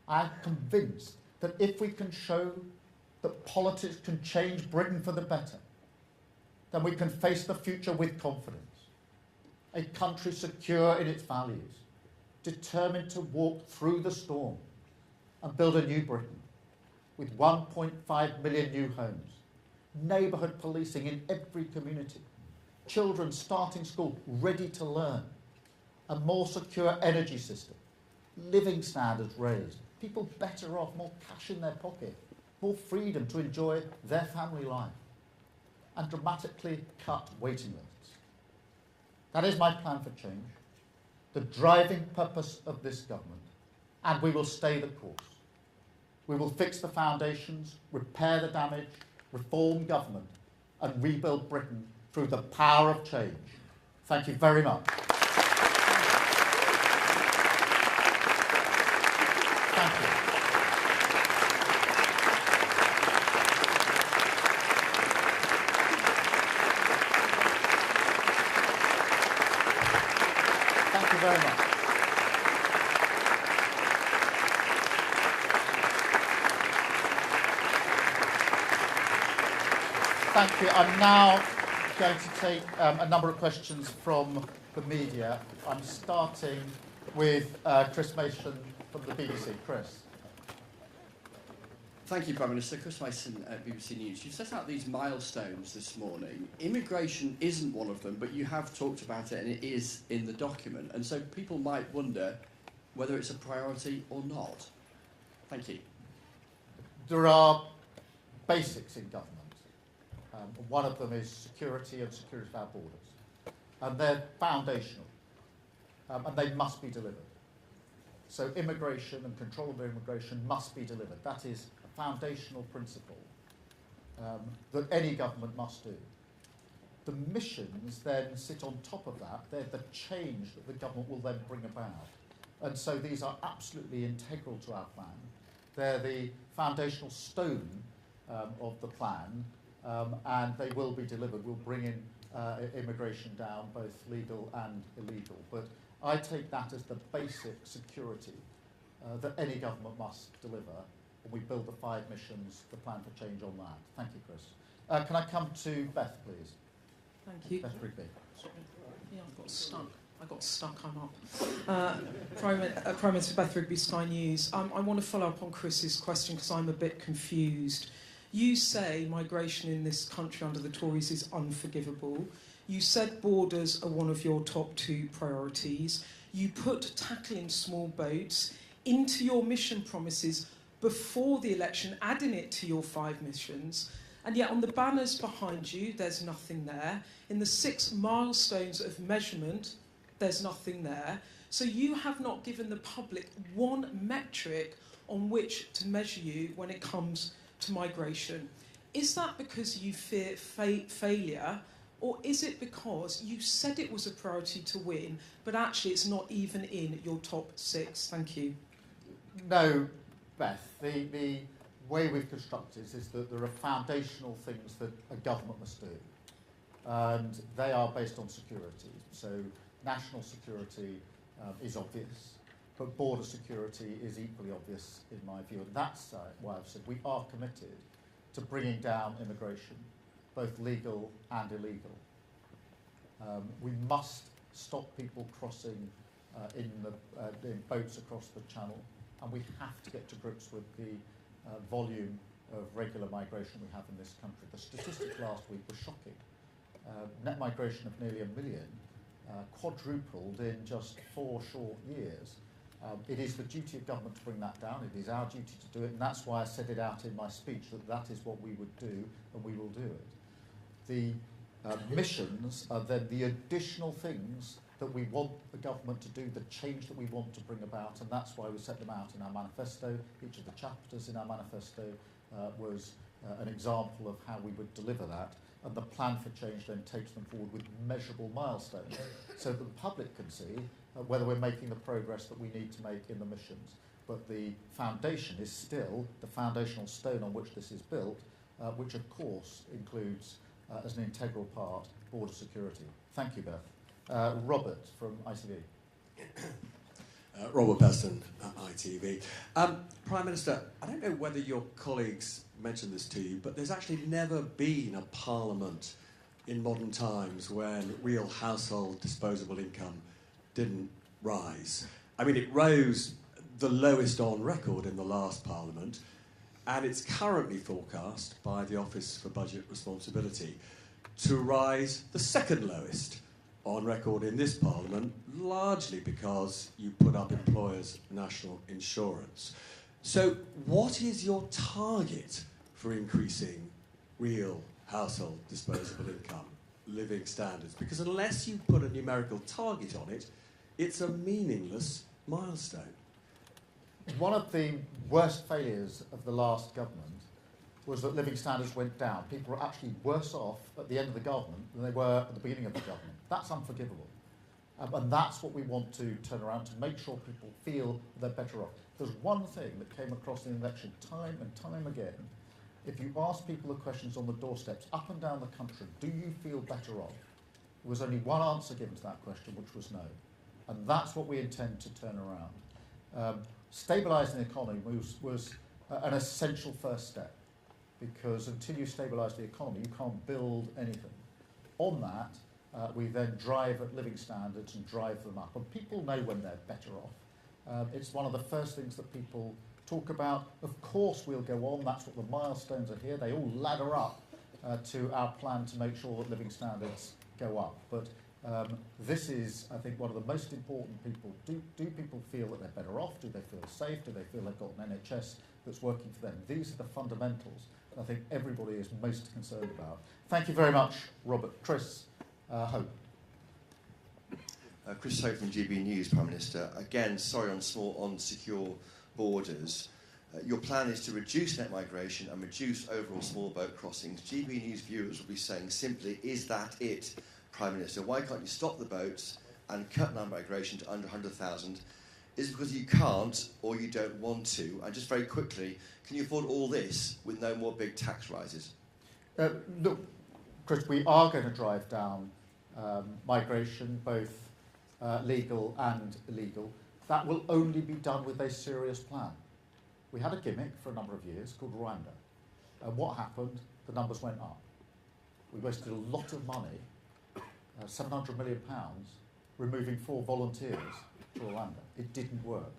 I'm convinced that if we can show that politics can change Britain for the better, then we can face the future with confidence. A country secure in its values, determined to walk through the storm and build a new Britain with 1.5 million new homes, neighbourhood policing in every community, children starting school ready to learn, a more secure energy system, living standards raised, people better off, more cash in their pocket, more freedom to enjoy their family life, and dramatically cut waiting lists. That is my plan for change, the driving purpose of this government, and we will stay the course. We will fix the foundations, repair the damage, reform government, and rebuild Britain through the power of change. Thank you very much. Thank you. Thank you very much. Thank you. I'm now going to take a number of questions from the media. I'm starting with Chris Mason from the BBC. Chris. Thank you, Prime Minister. Chris Mason at BBC News. You set out these milestones this morning. Immigration isn't one of them, but you have talked about it and it is in the document. And so people might wonder whether it's a priority or not. Thank you. There are basics in government. One of them is security and security of our borders. And they're foundational. And they must be delivered. So immigration and control of immigration must be delivered. That is a foundational principle that any government must do. The missions then sit on top of that. They're the change that the government will then bring about. And so these are absolutely integral to our plan. They're the foundational stone of the plan, and they will be delivered. We'll bring in immigration down, both legal and illegal. But I take that as the basic security that any government must deliver, and we build the 5 missions, the plan for change on that. Thank you, Chris. Can I come to Beth, please? Thank you. Beth Rigby. Sorry. Yeah, I've got stuck. I got stuck, I'm up. Prime Minister Beth Rigby, Sky News. I want to follow up on Chris's question because I'm a bit confused. You say migration in this country under the Tories is unforgivable. You said borders are one of your top 2 priorities. You put tackling small boats into your mission promises before the election, adding it to your 5 missions. And yet on the banners behind you, there's nothing there. In the 6 milestones of measurement, there's nothing there. So you have not given the public one metric on which to measure you when it comes to migration. Is that because you fear failure, or is it because you said it was a priority to win, but actually it's not even in your top 6? Thank you. No, Beth. The way we've constructed it is that there are foundational things that a government must do, and they are based on security. So national security is obvious, but border security is equally obvious in my view. And that's why I've said we are committed to bringing down immigration, both legal and illegal. We must stop people crossing in boats across the channel, and we have to get to grips with the volume of regular migration we have in this country. The statistic last week was shocking. Net migration of nearly 1 million, quadrupled in just 4 short years. It is the duty of government to bring that down. It is our duty to do it, and that's why I said it out in my speech, that is what we would do, and we will do it. The missions are then the additional things that we want the government to do, the change that we want to bring about, and that's why we set them out in our manifesto. Each of the chapters in our manifesto was an example of how we would deliver that, and the plan for change then takes them forward with measurable milestones so that the public can see whether we're making the progress that we need to make in the missions. But the foundation is still the foundational stone on which this is built, which of course includes as an integral part border security. Thank you, Beth. Robert from ITV. Robert Beston at ITV. Prime Minister, I don't know whether your colleagues mentioned this to you, but there's actually never been a parliament in modern times when real household disposable income didn't rise. I mean, it rose the lowest on record in the last parliament, and it's currently forecast by the Office for Budget Responsibility to rise the second lowest on record in this parliament, largely because you put up employers' national insurance. So what is your target for increasing real household disposable income, living standards? Because unless you put a numerical target on it, it's a meaningless milestone. One of the worst failures of the last government was that living standards went down. People were actually worse off at the end of the government than they were at the beginning of the government. That's unforgivable. And that's what we want to turn around, to make sure people feel they're better off. There's one thing that came across in the election time and time again. If you ask people the questions on the doorsteps up and down the country, do you feel better off? There was only one answer given to that question, which was no. And that's what we intend to turn around. Stabilising the economy was an essential first step, because until you stabilise the economy, you can't build anything. On that, we then drive at living standards and drive them up. And people know when they're better off. It's one of the first things that people talk about. Of course we'll go on, that's what the milestones are here. They all ladder up to our plan to make sure that living standards go up. But this is, I think, one of the most important people. Do people feel that they're better off? Do they feel safe? Do they feel they've got an NHS that's working for them? These are the fundamentals that I think everybody is most concerned about. Thank you very much, Robert. Chris Hope. Chris Hope from GB News, Prime Minister. Again, sorry on secure borders. Your plan is to reduce net migration and reduce overall small boat crossings. GB News viewers will be saying simply, is that it, Prime Minister? Why can't you stop the boats and cut net migration to under 100,000? Is it because you can't or you don't want to? And just very quickly, can you afford all this with no more big tax rises? Look, Chris, we are going to drive down migration, both legal and illegal. That will only be done with a serious plan. We had a gimmick for a number of years called Rwanda. And what happened? The numbers went up. We wasted a lot of money, £700 million, removing 4 volunteers to Orlando. It didn't work.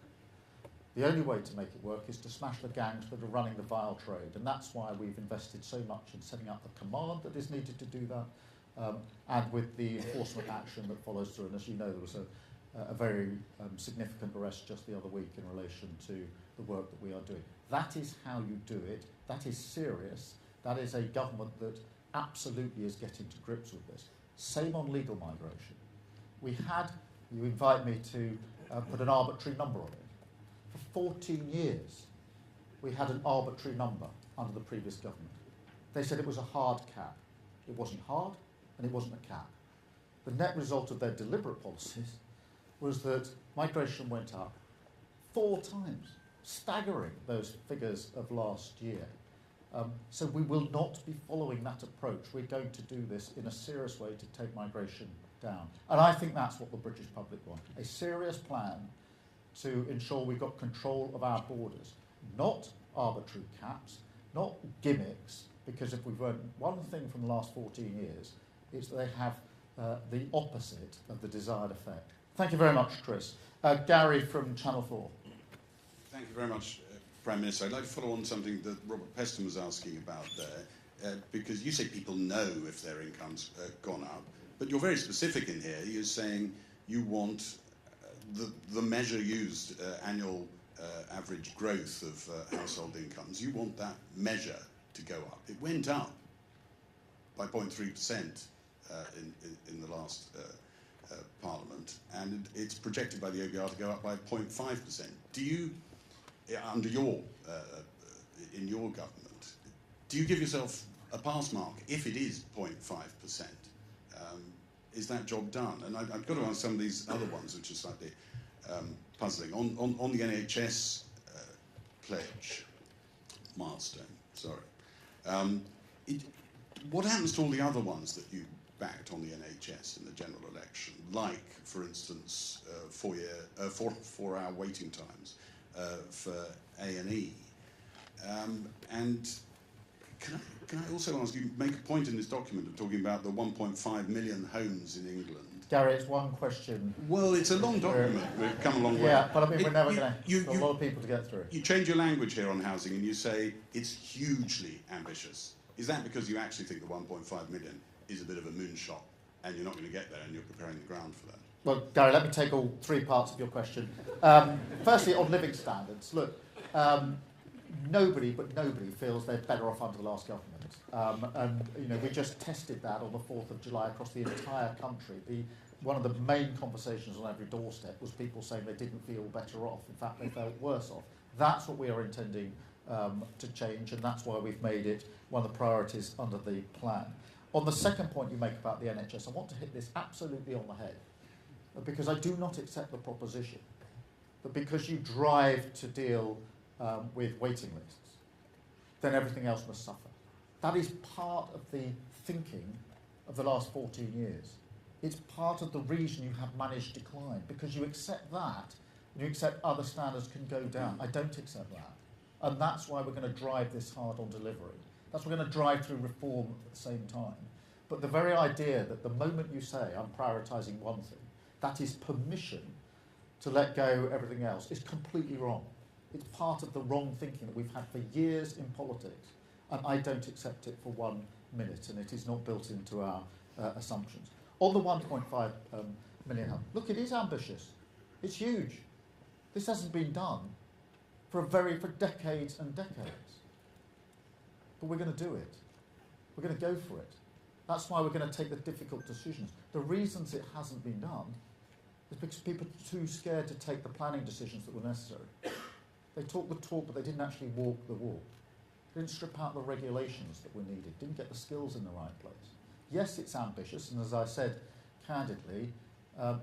The only way to make it work is to smash the gangs that are running the vile trade, and that's why we've invested so much in setting up the command that is needed to do that, and with the enforcement action that follows through. And as you know, there was a very significant arrest just the other week in relation to the work that we are doing. That is how you do it. That is serious. That is a government that absolutely is getting to grips with this. Same on legal migration. You invite me to put an arbitrary number on it. For 14 years, we had an arbitrary number under the previous government. They said it was a hard cap. It wasn't hard, and it wasn't a cap. The net result of their deliberate policies was that migration went up 4 times, staggering those figures of last year. So we will not be following that approach. We're going to do this in a serious way to take migration down. And I think that's what the British public want, a serious plan to ensure we've got control of our borders, not arbitrary caps, not gimmicks, because if we've learned one thing from the last 14 years, it's that they have the opposite of the desired effect. Thank you very much, Chris. Gary from Channel 4. Thank you very much, Prime Minister. I'd like to follow on something that Robert Peston was asking about there, because you say people know if their income's gone up, but you're very specific in here. You're saying you want the measure used, annual average growth of household incomes, you want that measure to go up. It went up by 0.3% in the last Parliament, and it's projected by the OBR to go up by 0.5%. Do you, under your, in your government, do you give yourself a pass mark if it is 0.5%? Is that job done? And I've got to ask some of these other ones, which are slightly puzzling. On the NHS pledge, milestone, sorry. What happens to all the other ones that you backed on the NHS in the general election, like, for instance, 4-hour waiting times for A&E? And can I also ask you, make a point in this document of talking about the 1.5 million homes in England? Gary, it's one question. Well, it's a long document. We've come a long way. Yeah, but I mean, we're never going to got a lot of people to get through. You change your language here on housing and you say it's hugely ambitious. Is that because you actually think the 1.5 million is a bit of a moonshot and you're not going to get there and you're preparing the ground for that? Well, Gary, let me take all 3 parts of your question. Firstly, on living standards. Look, nobody feels they're better off under the last government. And you know, we just tested that on the 4th of July across the entire country. One of the main conversations on every doorstep was people saying they didn't feel better off. In fact, they felt worse off. That's what we are intending to change, and that's why we've made it one of the priorities under the plan. On the second point you make about the NHS, I want to hit this absolutely on the head, because I do not accept the proposition that because you drive to deal with waiting lists, then everything else must suffer. That is part of the thinking of the last 14 years. It's part of the reason you have managed decline, because you accept that, and you accept other standards can go down. I don't accept that. And that's why we're going to drive this hard on delivery. That's why we're going to drive through reform at the same time. But the very idea that the moment you say, I'm prioritising one thing, that is permission to let go everything else, is completely wrong. It's part of the wrong thinking that we've had for years in politics. And I don't accept it for 1 minute, and it is not built into our assumptions. On the 1.5 million, look, it is ambitious. It's huge. This hasn't been done for decades and decades. But we're going to do it. We're going to go for it. That's why we're going to take the difficult decisions. The reasons it hasn't been done is because people are too scared to take the planning decisions that were necessary. They talk the talk, but they didn't actually walk the walk. They didn't strip out the regulations that were needed, didn't get the skills in the right place. Yes, it's ambitious, and as I said candidly,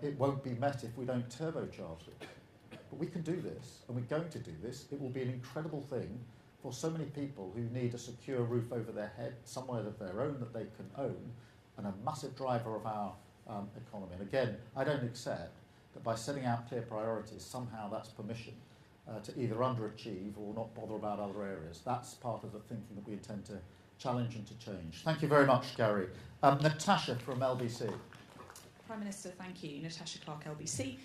it won't be met if we don't turbocharge it. But we can do this, and we're going to do this. It will be an incredible thing for so many people who need a secure roof over their head, somewhere of their own that they can own, and a massive driver of our economy. And again, I don't accept that by setting out clear priorities, somehow that's permission to either underachieve or not bother about other areas. That's part of the thinking that we intend to challenge and to change. Thank you very much, Gary. Natasha from LBC. Prime Minister, thank you. Natasha Clark, LBC.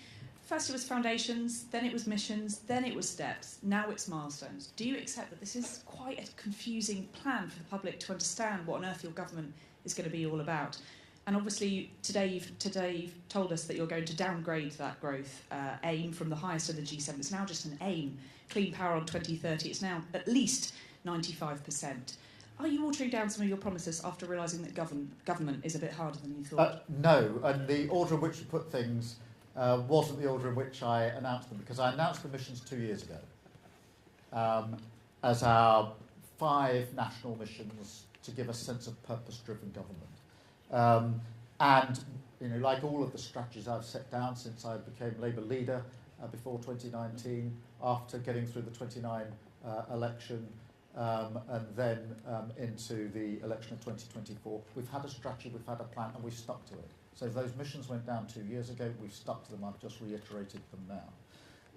First it was foundations, then it was missions, then it was steps, now it's milestones. Do you accept that this is quite a confusing plan for the public to understand what on earth your government is going to be all about? And obviously today you've told us that you're going to downgrade that growth aim from the highest of the G7. It's now just an aim. Clean power on 2030, it's now at least 95%. Are you watering down some of your promises after realising that government is a bit harder than you thought? No, and the order in which you put things wasn't the order in which I announced them, because I announced the missions 2 years ago as our 5 national missions to give a sense of purpose-driven government. And, you know, like all of the strategies I've set down since I became Labour leader before 2019, after getting through the 29 election, and then into the election of 2024, we've had a strategy, we've had a plan, and we've stuck to it. So those missions went down 2 years ago, we've stuck to them, I've just reiterated them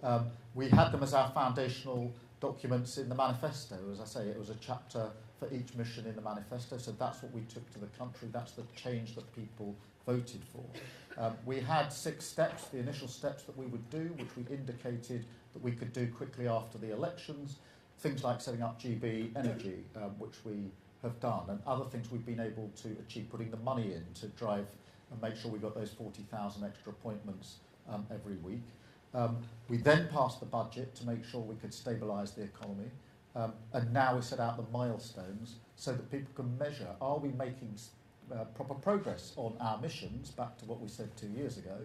now. We had them as our foundational documents in the manifesto. As I say, it was a chapter for each mission in the manifesto, so that's what we took to the country, that's the change that people voted for. We had 6 steps, the initial steps that we would do, which we indicated that we could do quickly after the elections, things like setting up GB Energy, which we have done, and other things we've been able to achieve, putting the money in to drive and make sure we got those 40,000 extra appointments every week. We then passed the budget to make sure we could stabilise the economy, and now we set out the milestones so that people can measure, are we making proper progress on our missions, back to what we said 2 years ago,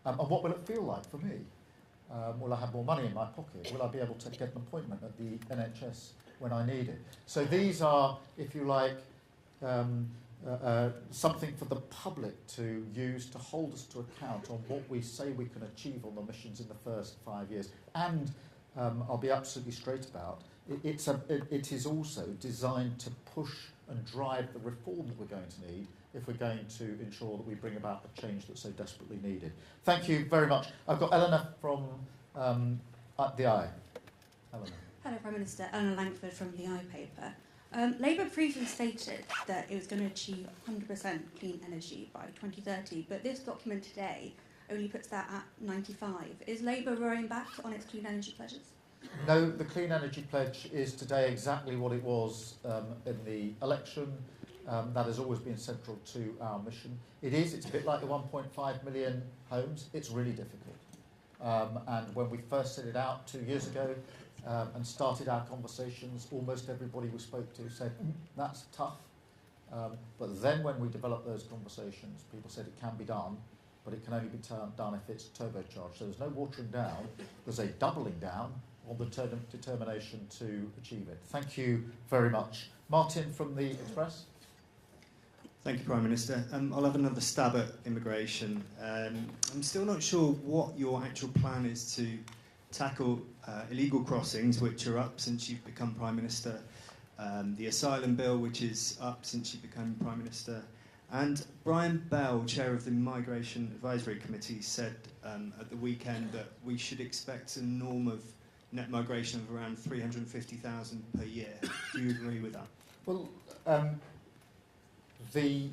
and what will it feel like for me? Will I have more money in my pocket? Will I be able to get an appointment at the NHS when I need it? So these are, if you like, something for the public to use to hold us to account on what we say we can achieve on the missions in the first 5 years. And I'll be absolutely straight about, it is also designed to push and drive the reform that we're going to need if we're going to ensure that we bring about the change that's so desperately needed. Thank you very much. I've got Eleanor from the Eye. Eleanor. Hello, Prime Minister. Eleanor Langford from the Eye paper. Labour previously stated that it was going to achieve 100% clean energy by 2030, but this document today only puts that at 95. Is Labour rowing back on its clean energy pledges? No, the clean energy pledge is today exactly what it was in the election. That has always been central to our mission. It's a bit like the 1.5 million homes. It's really difficult. And when we first set it out 2 years ago and started our conversations, almost everybody we spoke to said, that's tough. But then when we developed those conversations, people said it can be done, but it can only be done if it's turbocharged. So there's no watering down, there's a doubling down on the determination to achieve it. Thank you very much. Martin from the Express. Thank you, Prime Minister. I'll have another stab at immigration. I'm still not sure what your actual plan is to tackle illegal crossings, which are up since you've become Prime Minister, the asylum bill, which is up since you became Prime Minister, and Brian Bell, Chair of the Migration Advisory Committee, said at the weekend that we should expect a norm of net migration of around 350,000 per year. Do you agree with that? Well, the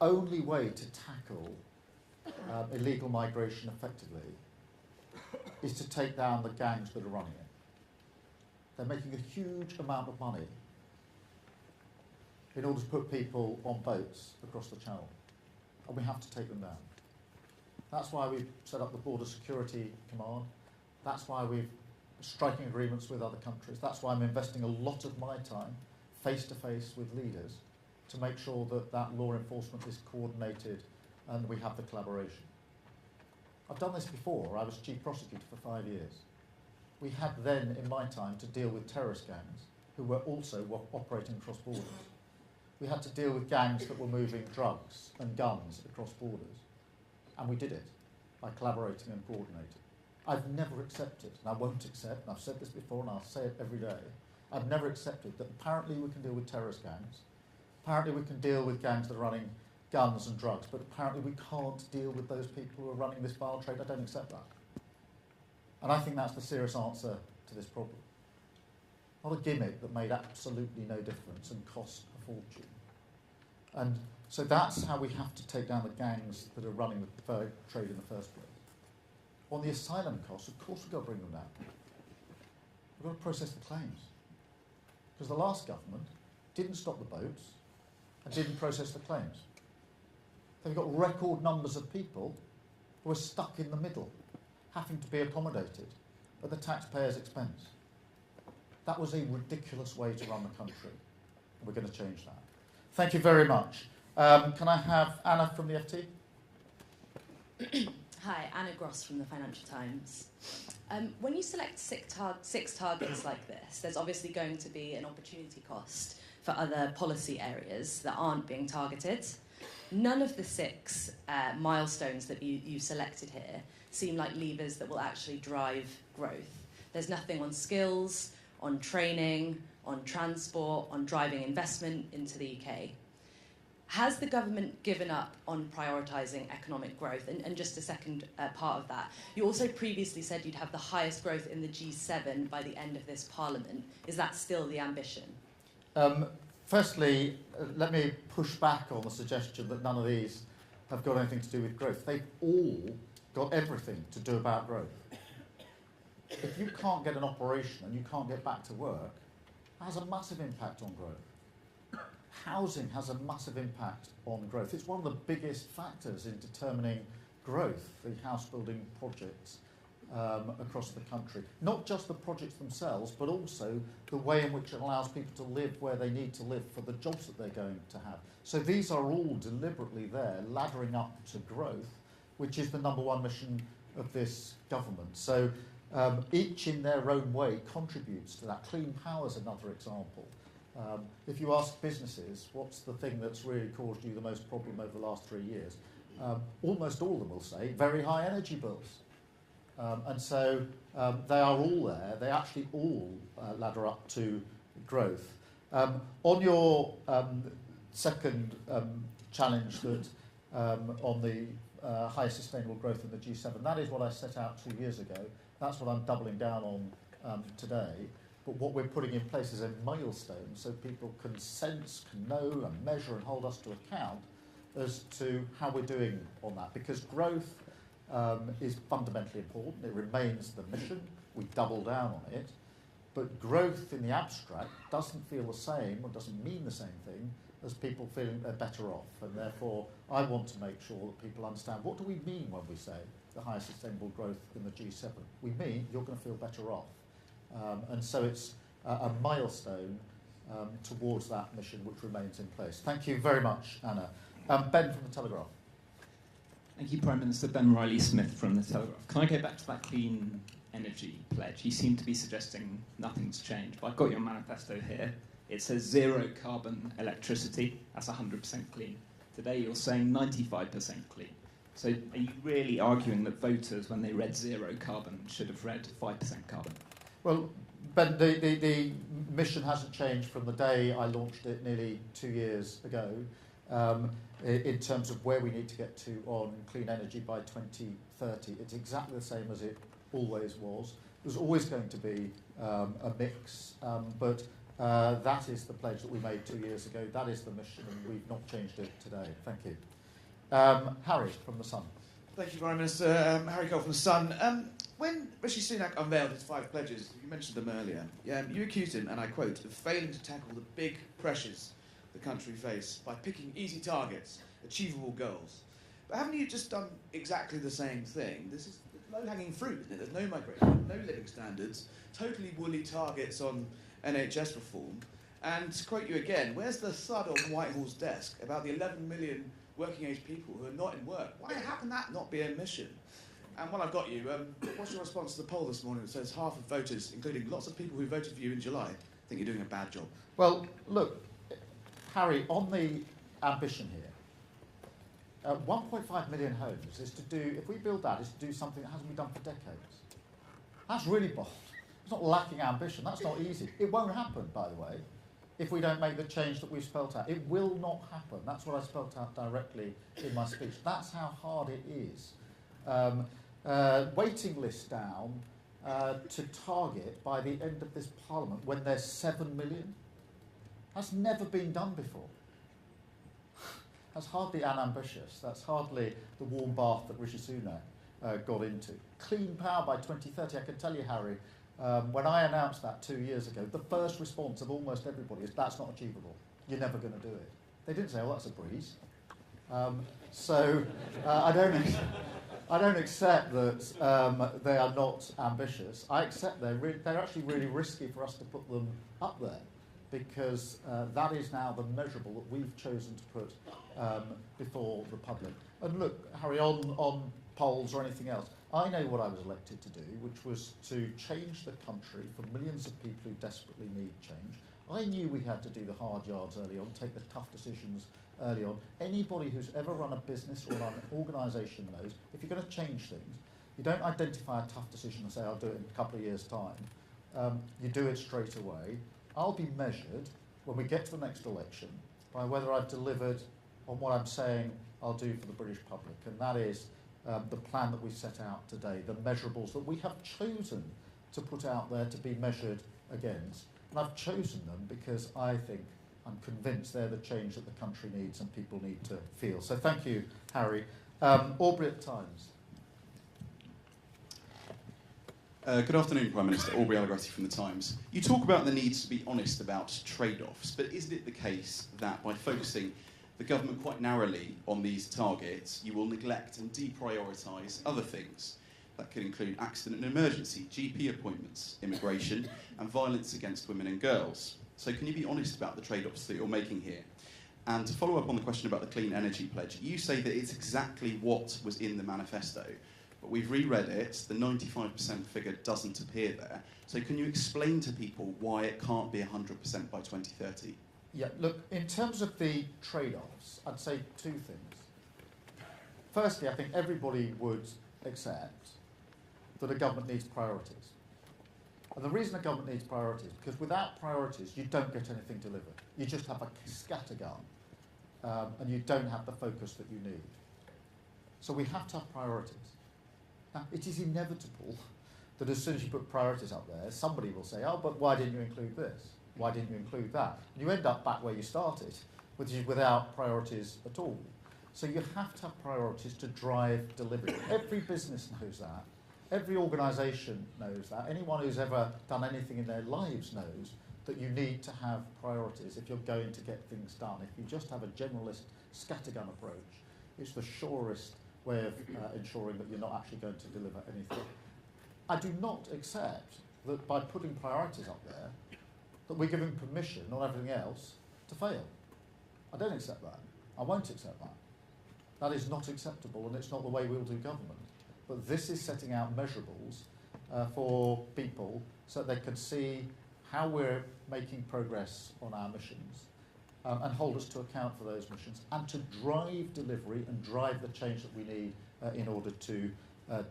only way to tackle illegal migration effectively is to take down the gangs that are running it. They're making a huge amount of money in order to put people on boats across the channel, and we have to take them down. That's why we've set up the Border Security Command. That's why we're striking agreements with other countries. That's why I'm investing a lot of my time face-to-face with leaders to make sure that that law enforcement is coordinated and we have the collaboration. I've done this before. I was Chief Prosecutor for 5 years. We had then, in my time, to deal with terrorist gangs who were also operating across borders. We had to deal with gangs that were moving drugs and guns across borders. And we did it by collaborating and coordinating. I've never accepted, and I won't accept, and I've said this before and I'll say it every day, I've never accepted that apparently we can deal with terrorist gangs, apparently we can deal with gangs that are running guns and drugs, but apparently we can't deal with those people who are running this vile trade. I don't accept that. And I think that's the serious answer to this problem. Not a gimmick that made absolutely no difference and cost a fortune. And So that's how we have to take down the gangs that are running the fur trade in the first place. On the asylum costs, of course we've got to bring them down. We've got to process the claims. Because the last government didn't stop the boats and didn't process the claims. They've got record numbers of people who are stuck in the middle, having to be accommodated at the taxpayer's expense. That was a ridiculous way to run the country. We're going to change that. Thank you very much. Can I have Anna from the FT? Hi, Anna Gross from the Financial Times. When you select six targets like this, there's obviously going to be an opportunity cost for other policy areas that aren't being targeted. None of the 6 milestones that you selected here seem like levers that will actually drive growth. There's nothing on skills, on training, on transport, on driving investment into the UK. Has the government given up on prioritising economic growth? And just a second part of that, you also previously said you'd have the highest growth in the G7 by the end of this Parliament. Is that still the ambition? Firstly, let me push back on the suggestion that none of these have got anything to do with growth. They've all got everything to do about growth. If you can't get an operation and you can't get back to work, that has a massive impact on growth. Housing has a massive impact on growth. It's one of the biggest factors in determining growth, the house building projects across the country. Not just the projects themselves, but also the way in which it allows people to live where they need to live for the jobs that they're going to have. So these are all deliberately there, laddering up to growth, which is the #1 mission of this government. So each in their own way contributes to that. Clean power is another example. If you ask businesses, what's the thing that's really caused you the most problem over the last 3 years? Almost all of them will say very high energy bills. And so they are all there. They actually all ladder up to growth. On your second challenge that on the high sustainable growth in the G7, that is what I set out 2 years ago. That's what I'm doubling down on today. But what we're putting in place is a milestone so people can sense, can know and measure and hold us to account as to how we're doing on that. Because growth is fundamentally important. It remains the mission. We double down on it. But growth in the abstract doesn't feel the same or doesn't mean the same thing as people feeling they're better off. And therefore, I want to make sure that people understand, what do we mean when we say the highest sustainable growth in the G7? We mean you're going to feel better off. And so it's a milestone towards that mission which remains in place. Thank you very much, Anna. Ben from The Telegraph. Thank you, Prime Minister. Ben Riley-Smith from The Telegraph. Can I go back to that clean energy pledge? You seem to be suggesting nothing's changed, but I've got your manifesto here. It says 0 carbon electricity. That's 100% clean. Today you're saying 95% clean. So are you really arguing that voters, when they read 0 carbon, should have read 5% carbon? Well, Ben, the mission hasn't changed from the day I launched it nearly 2 years ago in terms of where we need to get to on clean energy by 2030. It's exactly the same as it always was. There's always going to be a mix, but that is the pledge that we made 2 years ago. That is the mission, and we've not changed it today. Thank you. Harry from The Sun. Thank you, Prime Minister. Harry Cole from The Sun. When Rishi Sunak unveiled his 5 pledges, you mentioned them earlier, you accused him, and I quote, of failing to tackle the big pressures the country face by picking easy targets, achievable goals. But haven't you just done exactly the same thing? This is low-hanging fruit, isn't it? There's no migration, no living standards, totally woolly targets on NHS reform. And to quote you again, where's the thud on Whitehall's desk about the 11 million working-age people who are not in work? How can that not be a mission? And while I've got you, what's your response to the poll this morning that says half of voters, including lots of people who voted for you in July, think you're doing a bad job? Well, look, Harry, on the ambition here, 1.5 million homes is to do, if we build that, is to do something that hasn't been done for decades. That's really bold. It's not lacking ambition. That's not easy. It won't happen, by the way, if we don't make the change that we've spelt out. It will not happen. That's what I spelt out directly in my speech. That's how hard it is. Waiting list down to target by the end of this Parliament when there's 7 million. That's never been done before. That's hardly unambitious. That's hardly the warm bath that Rishi Sunak got into. Clean power by 2030. I can tell you, Harry, when I announced that 2 years ago, the first response of almost everybody is, that's not achievable. You're never going to do it. They didn't say, well, that's a breeze. I don't accept that they are not ambitious. I accept they're actually really risky for us to put them up there, because that is now the measurable that we've chosen to put before the public. And look, Harry, on polls or anything else, I know what I was elected to do, which was to change the country for millions of people who desperately need change. I knew we had to do the hard yards early on, take the tough decisions early on. Anybody who's ever run a business or run an organisation knows if you're going to change things, you don't identify a tough decision and say, I'll do it in a couple of years' time. You do it straight away. I'll be measured when we get to the next election by whether I've delivered on what I'm saying I'll do for the British public, and that is the plan that we set out today, the measurables that we have chosen to put out there to be measured against. And I've chosen them because I think, I'm convinced they're the change that the country needs and people need to feel. So thank you, Harry. Aubrey at Times. Good afternoon, Prime Minister. Aubrey Allegretti from The Times. You talk about the needs to be honest about trade-offs, but isn't it the case that by focusing the government quite narrowly on these targets, you will neglect and deprioritise other things? That could include accident and emergency, GP appointments, immigration, and violence against women and girls. So can you be honest about the trade-offs that you're making here? And to follow up on the question about the Clean Energy Pledge, you say that it's exactly what was in the manifesto, but we've reread it, the 95% figure doesn't appear there. So can you explain to people why it can't be 100% by 2030? Yeah, look, in terms of the trade-offs, I'd say two things. Firstly, I think everybody would accept that a government needs priorities. And the reason a government needs priorities is because without priorities, you don't get anything delivered. You just have a scattergun, and you don't have the focus that you need. So we have to have priorities. Now, it is inevitable that as soon as you put priorities up there, somebody will say, oh, but why didn't you include this? Why didn't you include that? And you end up back where you started, which is without priorities at all. So you have to have priorities to drive delivery. Every business knows that. Every organisation knows that. Anyone who's ever done anything in their lives knows that you need to have priorities if you're going to get things done. If you just have a generalist scattergun approach, it's the surest way of ensuring that you're not actually going to deliver anything. I do not accept that by putting priorities up there, that we're giving permission on everything else to fail. I don't accept that. I won't accept that. That is not acceptable, and it's not the way we'll do government. But this is setting out measurables for people so that they can see how we're making progress on our missions and hold us to account for those missions and to drive delivery and drive the change that we need in order to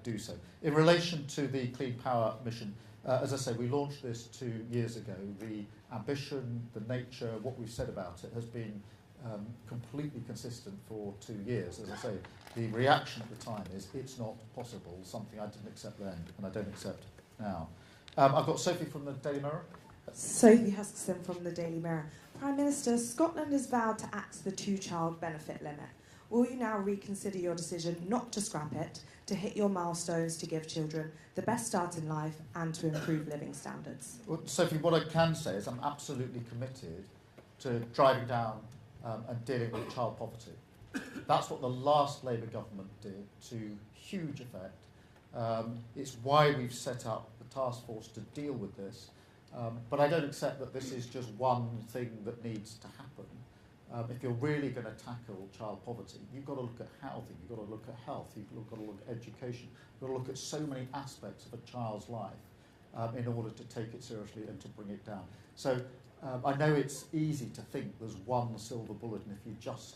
do so. In relation to the Clean Power mission, as I say, we launched this 2 years ago. The ambition, the nature, what we've said about it has been completely consistent for 2 years. As I say, the reaction at the time is it's not possible, something I didn't accept then and I don't accept now. I've got Sophie from the Daily Mirror. Sophie Huskisson from the Daily Mirror. Prime Minister, Scotland has vowed to axe the 2-child benefit limit. Will you now reconsider your decision not to scrap it, to hit your milestones to give children the best start in life and to improve living standards? Well, Sophie, what I can say is I'm absolutely committed to driving down and dealing with child poverty. That's what the last Labour government did to huge effect. It's why we've set up the task force to deal with this. But I don't accept that this is just one thing that needs to happen. If you're really going to tackle child poverty, you've got to look at housing, you've got to look at health, you've got to look at education, you've got to look at so many aspects of a child's life in order to take it seriously and to bring it down. So I know it's easy to think there's one silver bullet, and if you just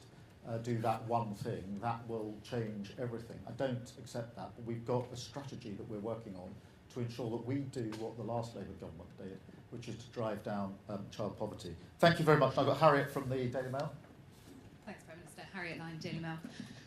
do that one thing, that will change everything. I don't accept that, but we've got a strategy that we're working on to ensure that we do what the last Labour government did, which is to drive down child poverty. Thank you very much. I've got Harriet from the Daily Mail. Thanks, Prime Minister. Harriet Lyne, Daily Mail.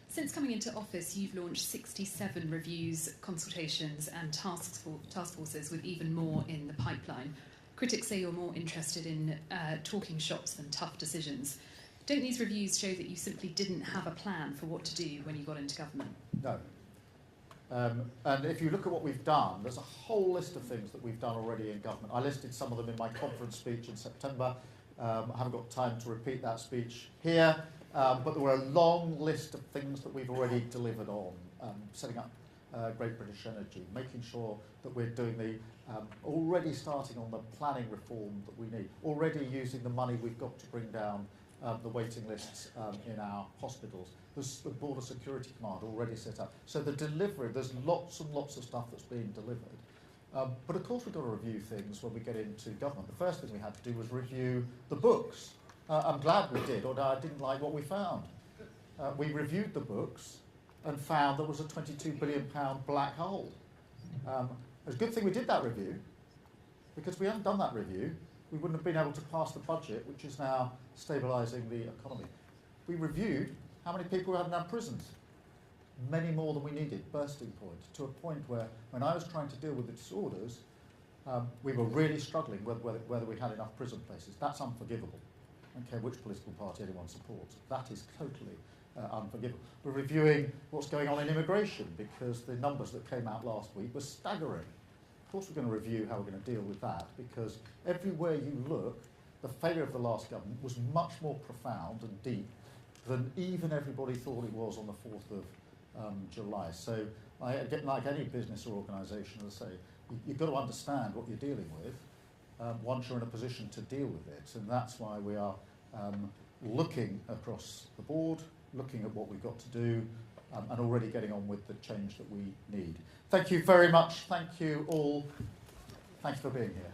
Since coming into office, you've launched 67 reviews, consultations and task forces, with even more in the pipeline. Critics say you're more interested in talking shops than tough decisions. Don't these reviews show that you simply didn't have a plan for what to do when you got into government? No. And if you look at what we've done, there's a whole list of things that we've done already in government. I listed some of them in my conference speech in September. I haven't got time to repeat that speech here, but there were a long list of things that we've already delivered on. Setting up Great British Energy, making sure that we're doing the, already starting on the planning reform that we need, already using the money we've got to bring down the waiting lists in our hospitals. There's the Border Security Command already set up. So the delivery, there's lots and lots of stuff that's being delivered. But of course we've got to review things when we get into government. The first thing we had to do was review the books. I'm glad we did, although I didn't like what we found. We reviewed the books and found there was a £22 billion black hole. It's a good thing we did that review, because if we hadn't done that review, we wouldn't have been able to pass the budget, which is now stabilising the economy. We reviewed how many people we had in our prisons. Many more than we needed, bursting point, to a point where, when I was trying to deal with the disorders, we were really struggling whether we had enough prison places. That's unforgivable. I don't care which political party anyone supports. That is totally unforgivable. We're reviewing what's going on in immigration, because the numbers that came out last week were staggering. Of course we're going to review how we're going to deal with that, because everywhere you look, the failure of the last government was much more profound and deep than even everybody thought it was on the 4th of July. So, like any business or organisation, as I say, you've got to understand what you're dealing with once you're in a position to deal with it. And that's why we are looking across the board, looking at what we've got to do, and already getting on with the change that we need. Thank you very much. Thank you all. Thanks for being here.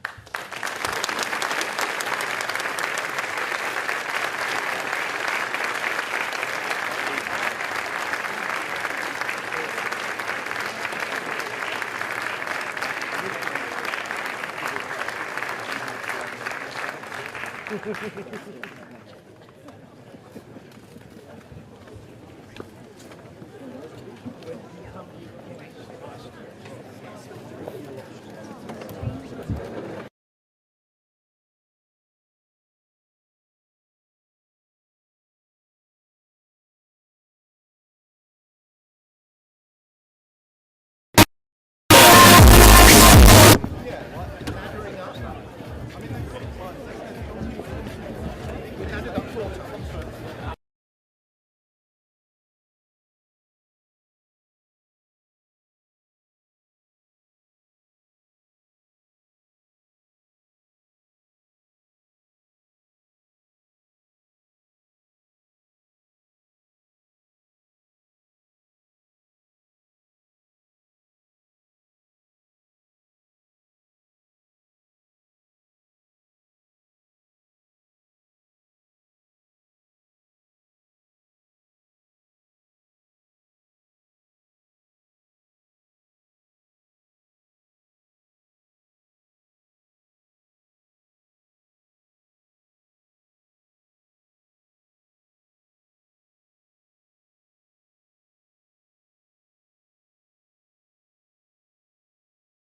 Thank you.